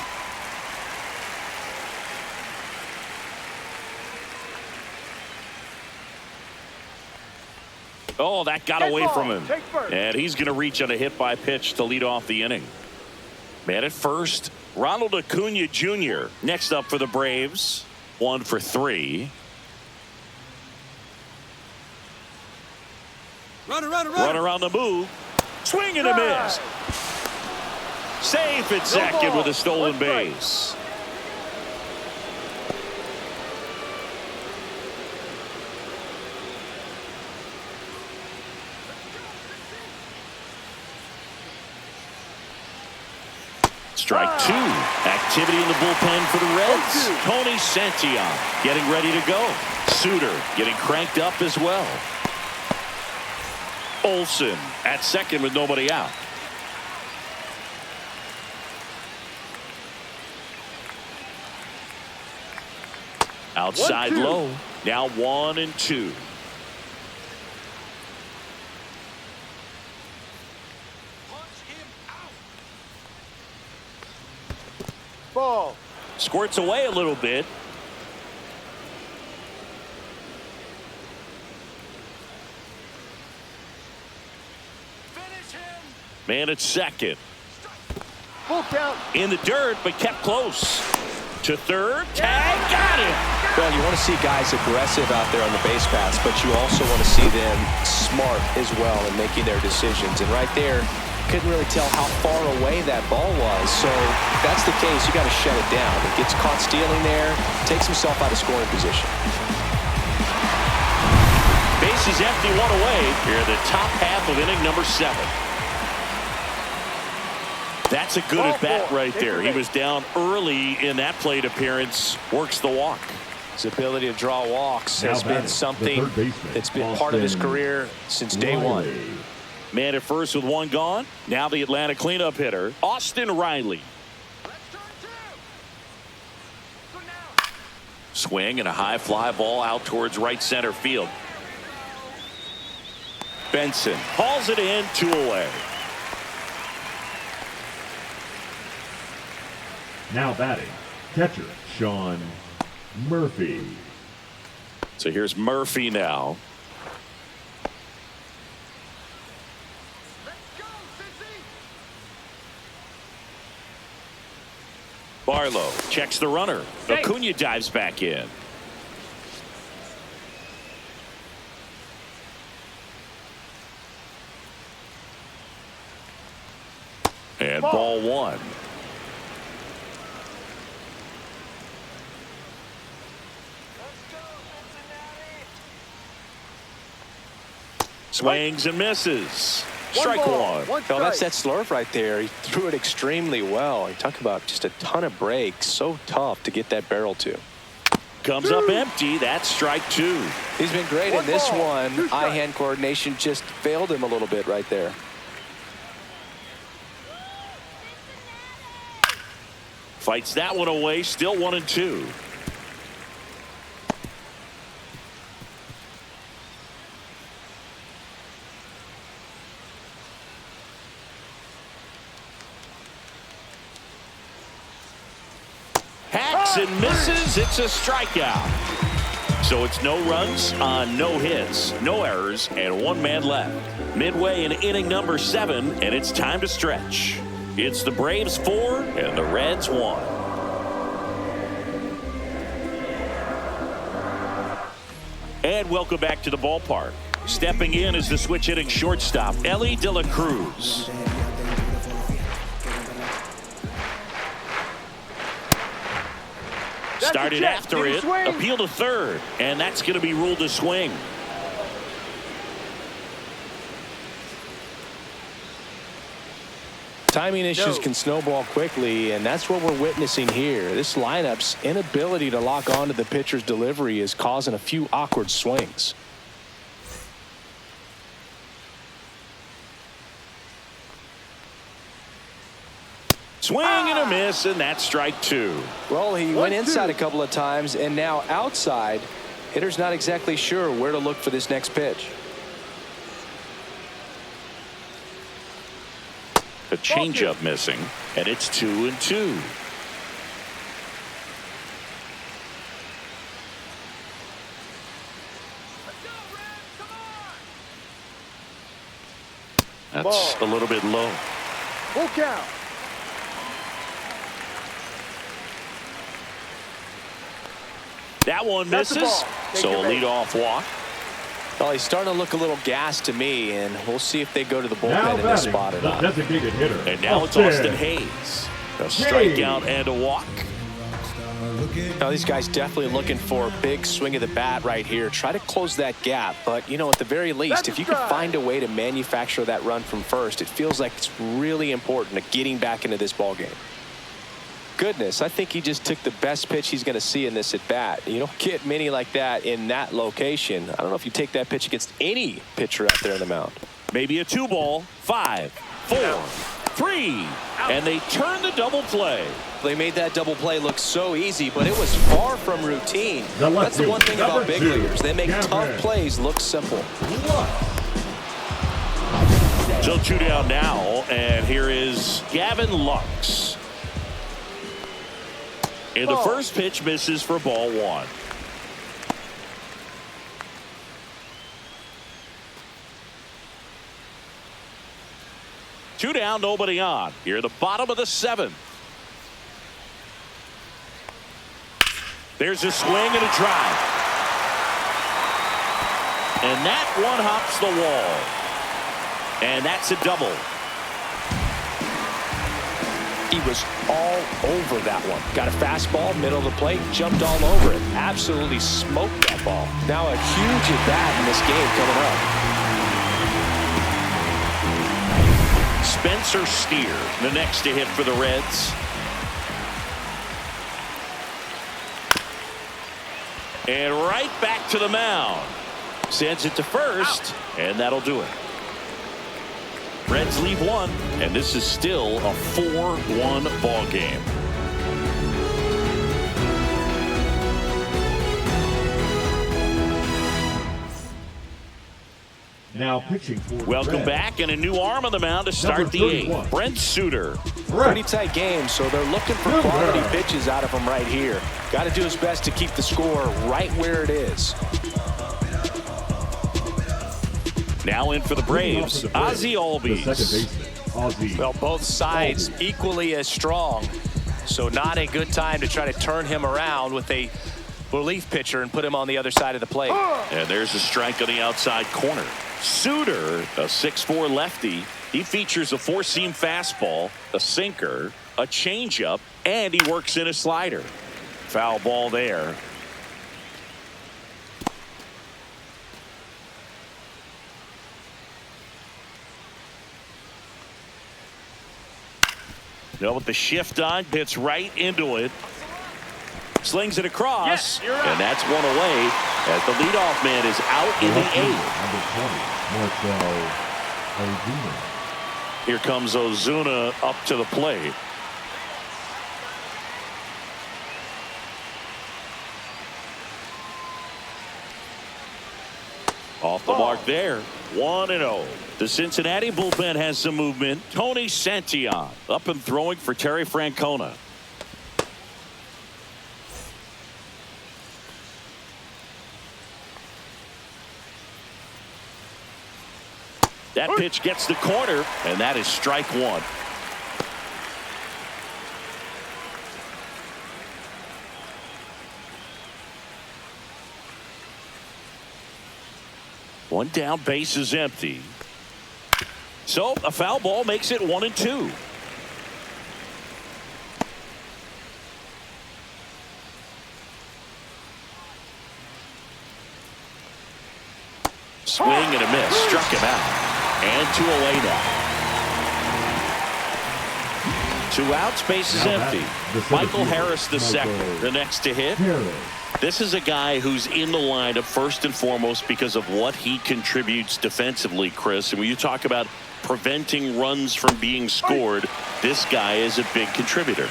Oh, that got away from him. And he's going to reach on a hit by pitch to lead off the inning. Man at first, Ronald Acuna Jr. Next up for the Braves. 1 for 3. Runner on the move. Swing and a miss. Safe at second with a stolen base. Strike 2. Activity in the bullpen for the Reds. Tony Santillan getting ready to go. Suter getting cranked up as well. Olson at second with nobody out. Outside low. Now 1-2. ball. Squirts away a little bit. Man at second. Full count. In the dirt, but kept close. To third. Tag. Got him. Well, you want to see guys aggressive out there on the base paths, but you also want to see them smart as well in making their decisions. And right there, couldn't really tell how far away that ball was. So if that's the case, you got to shut it down. He gets caught stealing there, takes himself out of scoring position. Base is empty, one away. Here, the top half of inning number 7. That's a good at-bat right there. He was down early in that plate appearance. Works the walk. His ability to draw walks has been something that's been part of his career since day one. Man at first with one gone. Now the Atlanta cleanup hitter, Austin Riley. Swing and a high fly ball out towards right center field. Benson hauls it in, 2 away. Now batting, catcher Sean Murphy. So here's Murphy now. Barlow checks the runner. Acuna dives back in. And ball 1. Swings and misses. Strike one. Well, that's that slurve right there. He threw it extremely well. You talk about just a ton of breaks. So tough to get that barrel to. Comes up empty. That's strike 2. He's been great in this one. Eye-hand coordination just failed him a little bit right there. Fights that one away. Still 1-2. Hacks and misses. It's a strikeout. So it's no runs on no hits, no errors, and 1 man left. Midway in inning number 7, and it's time to stretch. It's the Braves 4 and the Reds 1. And welcome back to the ballpark. Stepping in is the switch hitting shortstop, Elly de la Cruz. Started after it, appeal to third, and that's going to be ruled a swing. Timing issues can snowball quickly, and that's what we're witnessing here. This lineup's inability to lock onto the pitcher's delivery is causing a few awkward swings. Swing and a miss, and that's strike 2. Well, he went inside a couple of times, and now outside. Hitter's not exactly sure where to look for this next pitch. A changeup missing, and it's 2-2. That's a little bit low. Full count. That one misses, so a leadoff walk. Well, he's starting to look a little gassed to me, and we'll see if they go to the bullpen in this spot or not. Designated hitter. And now it's Austin Hayes. A strikeout and a walk. Now these guys definitely looking for a big swing of the bat right here. Try to close that gap, but you know, at the very least, if you can find a way to manufacture that run from first, it feels like it's really important to getting back into this ball game. Goodness, I think he just took the best pitch he's going to see in this at bat. You don't get many like that in that location. I don't know if you take that pitch against any pitcher out there on the mound. Maybe a 2-ball, 5, 4, 3, and they turn the double play. They made that double play look so easy, but it was far from routine. That's the one thing about big leaguers. They make tough plays look simple. So 2 down now, and here is Gavin Lux. And the first pitch misses for ball one. Two down, nobody on. Here at the bottom of the seventh. There's a swing and a drive. And that one hops the wall. And that's a double. He was all over that one. Got a fastball, middle of the plate, jumped all over it. Absolutely smoked that ball. Now a huge at bat in this game coming up. Spencer Steer, the next to hit for the Reds. And right back to the mound. Sends it to first, and that'll do it. Reds leave one, and this is still a 4-1 ball game. Now pitching for Welcome Reds. back, and a new arm on the mound to start the eighth. Brent Suter. Pretty tight game, so they're looking for quality pitches out of him right here. Got to do his best to keep the score right where it is. Now in for the Braves, Ozzie Albies. The second baseman, Well, both sides equally as strong, so not a good time to try to turn him around with a relief pitcher and put him on the other side of the plate. And there's a strike on the outside corner. Suter, a 6'4" lefty. He features a four-seam fastball, a sinker, a changeup, and he works in a slider. Foul ball there. Now with the shift on, hits right into it. Slings it across, and that's one away as the leadoff man is out in the eighth. Here comes Ozuna up to the plate. Off the mark there. 1-0. The Cincinnati bullpen has some movement. Tony Santillan up and throwing for Terry Francona. That pitch gets the corner, and that is strike one. One down, base is empty. So a foul ball makes it 1-2. Swing and a miss. Struck him out. And two away now. 2 outs, base is empty. Michael Harris the second, the next to hit. This is a guy who's in the lineup first and foremost because of what he contributes defensively, Chris. And when you talk about preventing runs from being scored, this guy is a big contributor.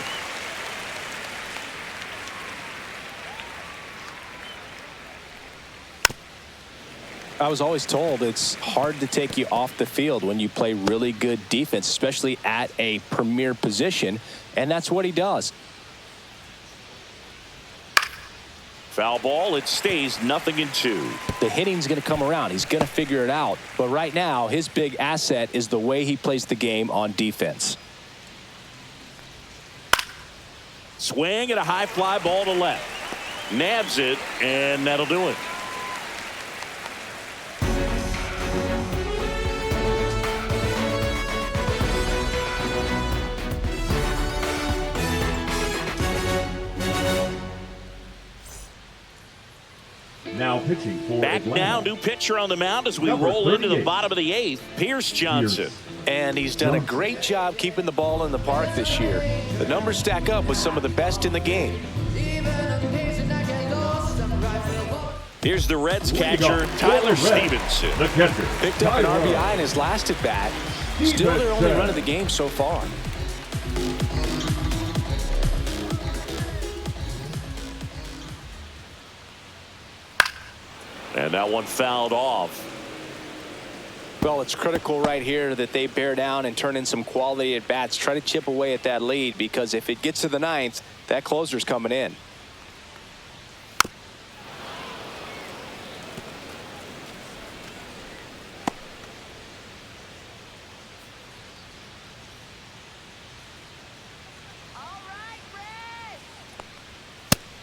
I was always told it's hard to take you off the field when you play really good defense, especially at a premier position, and that's what he does. Foul ball, it stays 0-2. The hitting's going to come around. He's going to figure it out. But right now, his big asset is the way he plays the game on defense. Swing and a high fly ball to left. Nabs it, and that'll do it. Now pitching for Back Atlanta. now, new pitcher on the mound as we Number roll into the 38. bottom of the eighth. Pierce Johnson. And he's done a great job keeping the ball in the park this year. The numbers stack up with some of the best in the game. Here's the Reds catcher, Tyler Stevenson. The catcher. Picked up an RBI in his last at bat. Still their only run of the game so far. And that one fouled off. Well, it's critical right here that they bear down and turn in some quality at bats. Try to chip away at that lead, because if it gets to the ninth, that closer's coming in.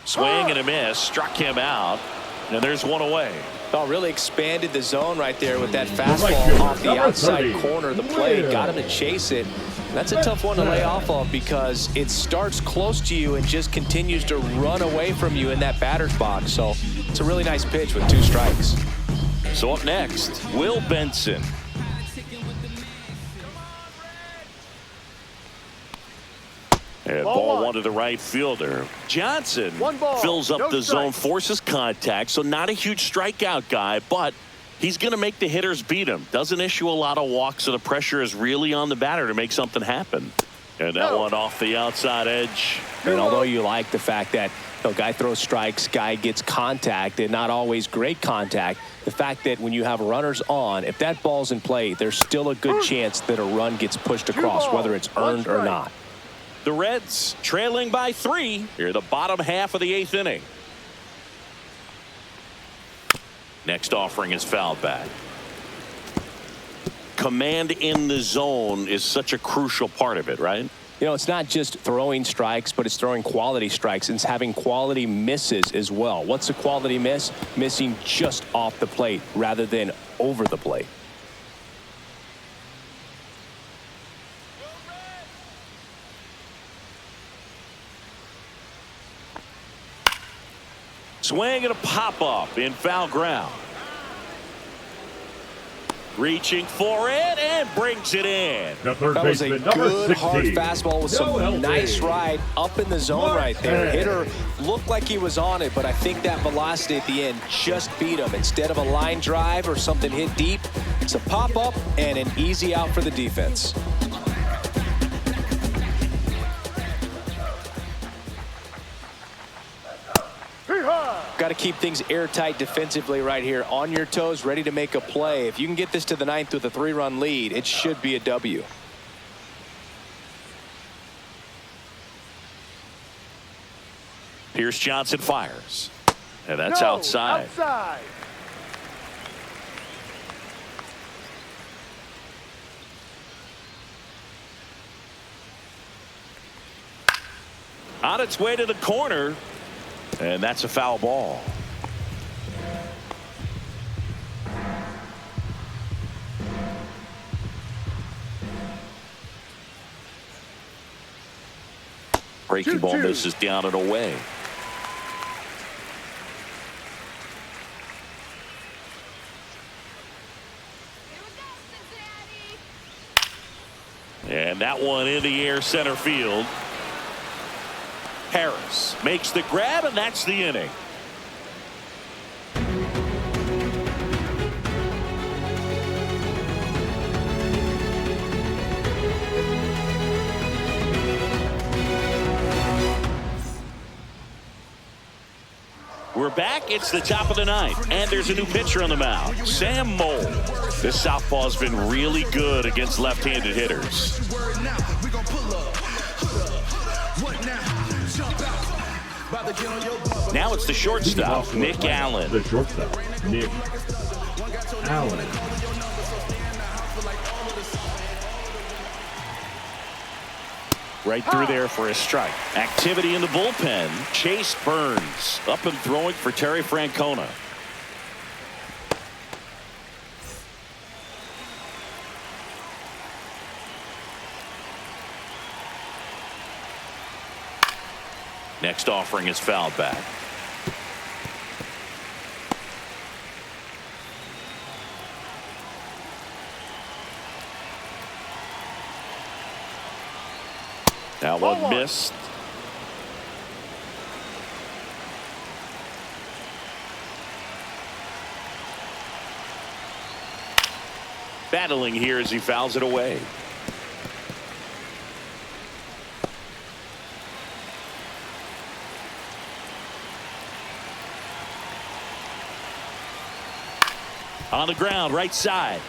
Swing and a miss, struck him out, and there's one away. Oh, really expanded the zone right there with that fastball off the outside corner of the plate. Got him to chase it. That's a tough one to lay off of, because it starts close to you and just continues to run away from you in that batter's box. So it's a really nice pitch with 2 strikes. So up next, Will Benson. And ball one to the right fielder. Johnson fills up the zone, forces contact, so not a huge strikeout guy, but he's going to make the hitters beat him. Doesn't issue a lot of walks, so the pressure is really on the batter to make something happen. And that one off the outside edge. And although you like the fact that guy throws strikes, guy gets contact, and not always great contact, the fact that when you have runners on, if that ball's in play, there's still a good chance that a run gets pushed across, whether it's earned or not. The Reds trailing by 3 here, the bottom half of the 8th inning. Next offering is fouled back. Command in the zone is such a crucial part of it, right? It's not just throwing strikes, but it's throwing quality strikes and it's having quality misses as well. What's a quality miss? Missing just off the plate rather than over the plate. Swing and a pop-up in foul ground. Reaching for it and brings it in. That was a good hard fastball with some nice ride up in the zone right there. Hitter looked like he was on it, but I think that velocity at the end just beat him. Instead of a line drive or something hit deep, it's a pop-up and an easy out for the defense. Got to keep things airtight defensively right here, on your toes, ready to make a play. If you can get this to the 9th with a 3-run lead, it should be a W. Pierce Johnson fires, and that's outside. On its way to the corner. And that's a foul ball. Breaking ball misses down and away. And that one in the air center field. Harris makes the grab, and that's the inning. We're back. It's the top of the 9th, and there's a new pitcher on the mound, Sam Moll. This southpaw's been really good against left-handed hitters. Now it's the shortstop, Nick Allen. The shortstop, Nick Allen. Right through there for a strike. Activity in the bullpen. Chase Burns up and throwing for Terry Francona. Next offering is fouled back. That one missed. Battling here as he fouls it away. On the ground, right side.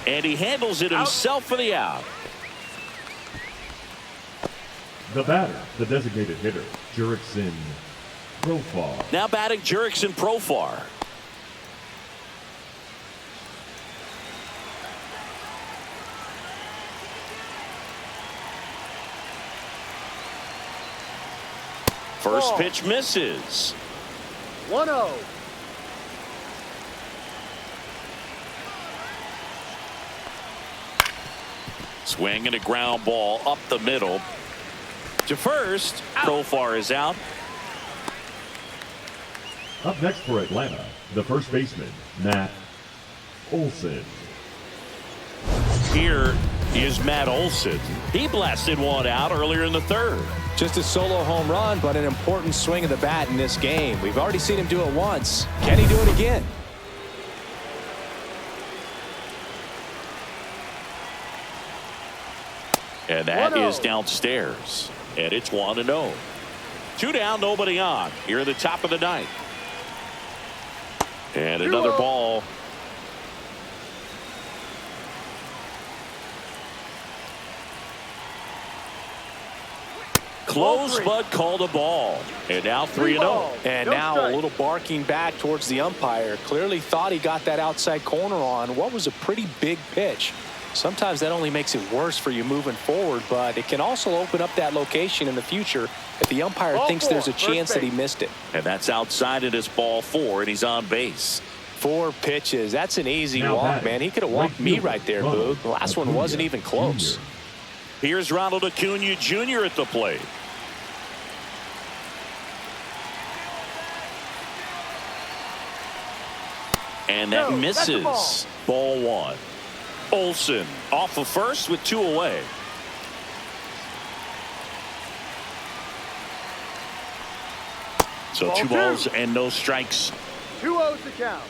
And he handles it himself for the out. The batter, the designated hitter, Jurickson Profar. Now batting Jurickson Profar. First pitch misses. 1-0. Swing and a ground ball up the middle. To first, Profar is out. Up next for Atlanta, the first baseman, Matt Olson. Here is Matt Olson. He blasted one out earlier in the third. Just a solo home run, but an important swing of the bat in this game. We've already seen him do it once. Can he do it again? And that is downstairs. And it's 1-0. 2 down, nobody on. Here at the top of the ninth. And another ball. Close, but called a ball. And now 3-0. And now a little barking back towards the umpire. Clearly thought he got that outside corner on what was a pretty big pitch. Sometimes that only makes it worse for you moving forward, but it can also open up that location in the future if the umpire thinks there's a chance that he missed it. And that's outside it is ball 4, and he's on base. 4 pitches. That's an easy walk, man. He could have walked me right there, Boog. The last one wasn't even close. Here's Ronald Acuna Jr. at the plate. And that misses. Ball 1. Olson off of first with 2 away. So 2 balls and no strikes. 2-0 to count.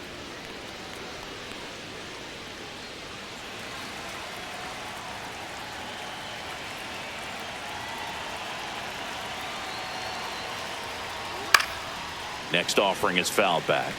Next offering is fouled back.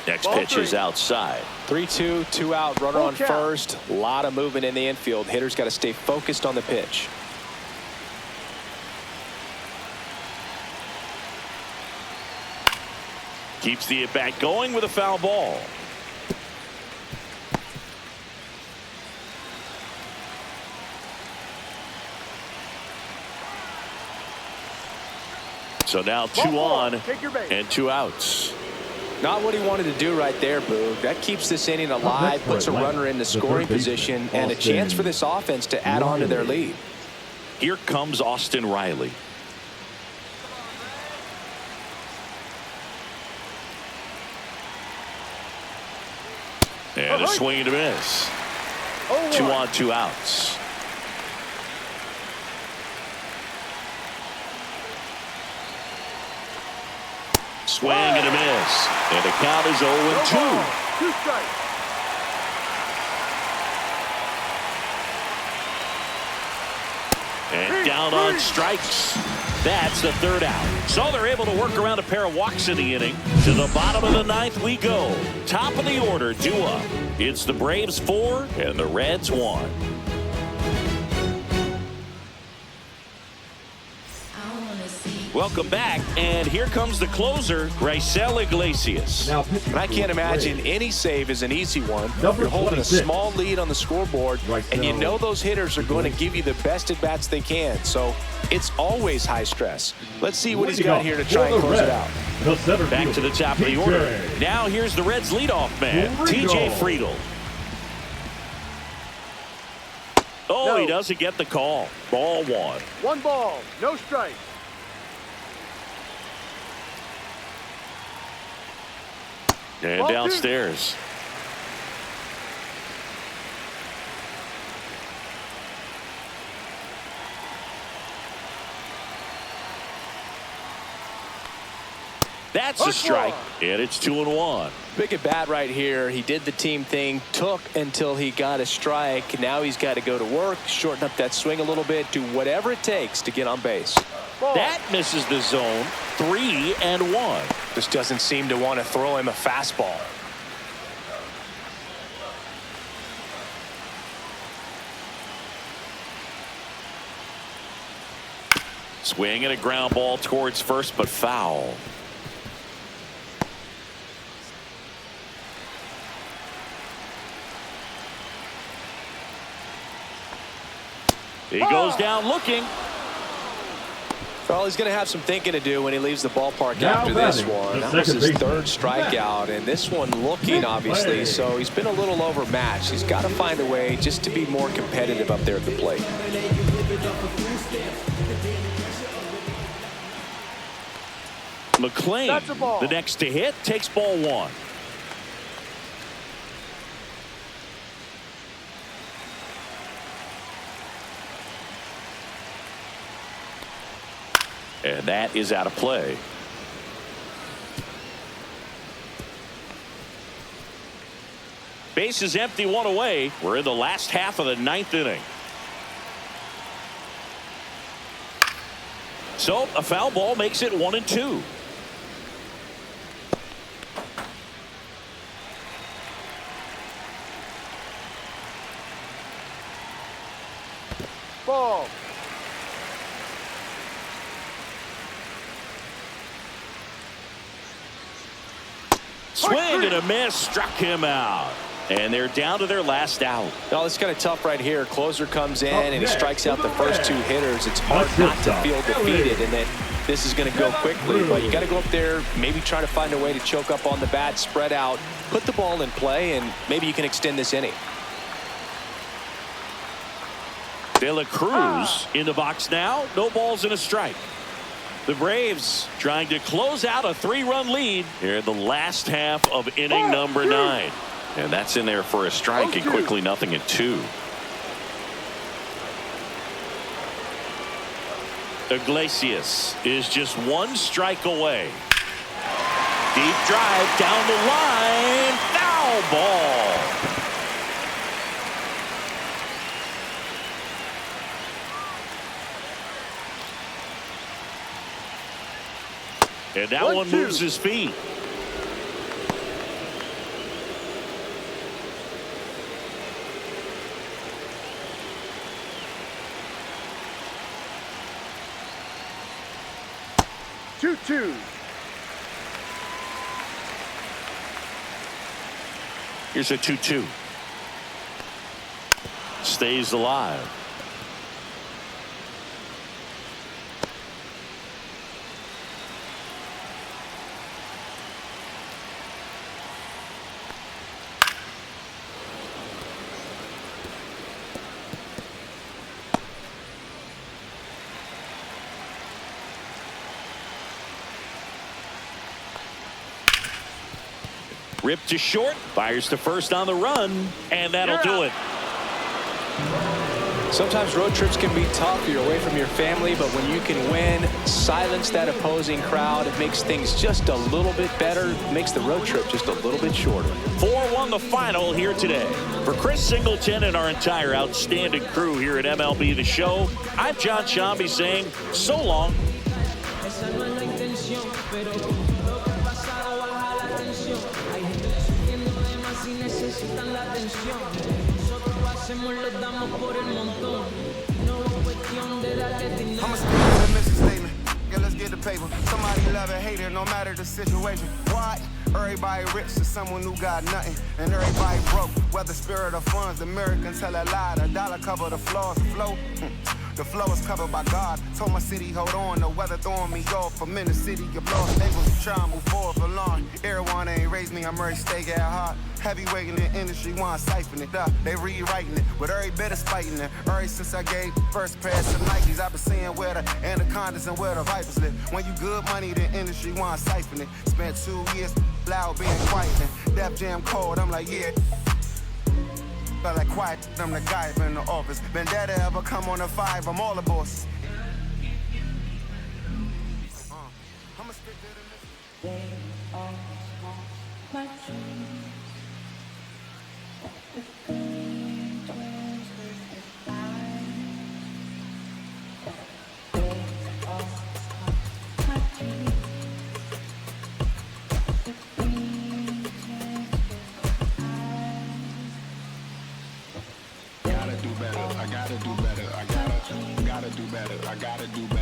Next pitch is outside. 3-2, 2 out, runner on first. A lot of movement in the infield. Hitter's got to stay focused on the pitch. Keeps the at-bat going with a foul ball. So now 2 on and 2 outs. Not what he wanted to do right there, Boog. That keeps this inning alive, puts a runner in the scoring position, and a chance for this offense to add on to their lead. Here comes Austin Riley. And a swing and a miss. 2 on, 2 outs. Swing and a miss. And the count is 0-2. 2 strikes. And down on strikes. That's the 3rd out. So they're able to work around a pair of walks in the inning. To the bottom of the 9th we go. Top of the order, due up. It's the Braves 4 and the Reds 1. Welcome back, and here comes the closer, Raisel Iglesias. And I can't imagine any save is an easy one. You're holding a small lead on the scoreboard, and you know those hitters are going to give you the best at-bats they can. So it's always high stress. Let's see what he's got here to try and close it out. Back to the top of the order. Now here's the Reds' leadoff man, TJ Friedl. Oh, he doesn't get the call. Ball 1. 1 ball, no strike. And downstairs. That's a strike, and it's 2-1. Big at bat right here. He did the team thing, took until he got a strike. Now he's got to go to work, shorten up that swing a little bit, do whatever it takes to get on base. That misses the zone. 3-1. Just doesn't seem to want to throw him a fastball. Swing and a ground ball towards first, but foul. He goes down looking. Well, he's going to have some thinking to do when he leaves the ballpark after this one. That was his third strikeout, and this one looking, obviously, so he's been a little overmatched. He's got to find a way just to be more competitive up there at the plate. McLean, the next to hit, takes ball one. And that is out of play. Base is empty, one away. We're in the last half of the ninth inning. So a foul ball makes it 1-2. Ball. Swing and a miss, struck him out. And they're down to their last out. Well, it's kind of tough right here. Closer comes in and he strikes out the first two hitters. It's hard not to feel defeated and that this is going to go quickly. But you got to go up there, maybe try to find a way to choke up on the bat, spread out, put the ball in play, and maybe you can extend this inning. Cruz in the box now. No balls and a strike. The Braves trying to close out a 3-run lead here in the last half of inning number 9. And that's in there for a strike and quickly 0-2. Iglesias is just one strike away. Deep drive down the line. Foul ball. And that one moves his feet. Two. Here's a 2-2. Stays alive. Ripped to short, fires to first on the run, and that'll do it. Sometimes road trips can be tough. You're away from your family, but when you can win, silence that opposing crowd, it makes things just a little bit better, makes the road trip just a little bit shorter. 4-1 the final here today. For Chris Singleton and our entire outstanding crew here at MLB The Show, I'm John Shambi saying so long. I'ma speak to the mission statement. Yeah, let's get the paper. Somebody love it, hate it, no matter the situation. Why? Everybody rich to someone who got nothing, and everybody broke. Whether spirit or funds, the Americans tell a lie. The dollar cover the flaws, the flow. The flow is covered by God. Told my city, hold on. The weather throwing me off. I'm in the city, you're lost. Able to try and move forward for long. Everyone ain't raised me, I'm ready to stay at heart. Heavyweight in the industry, want to siphon it up. They rewriting it, but every bit is fighting it. Ever since I gave first pass to Nikes, I've been seeing where the anacondas and where the vipers live. When you good money, the industry want to siphon it. Spent 2 years loud being quiet. And Def Jam cold, I'm like, yeah. Felt like quiet, I'm the guy in the office. Vendetta ever come on a 5, I'm all the boss. I gotta do better.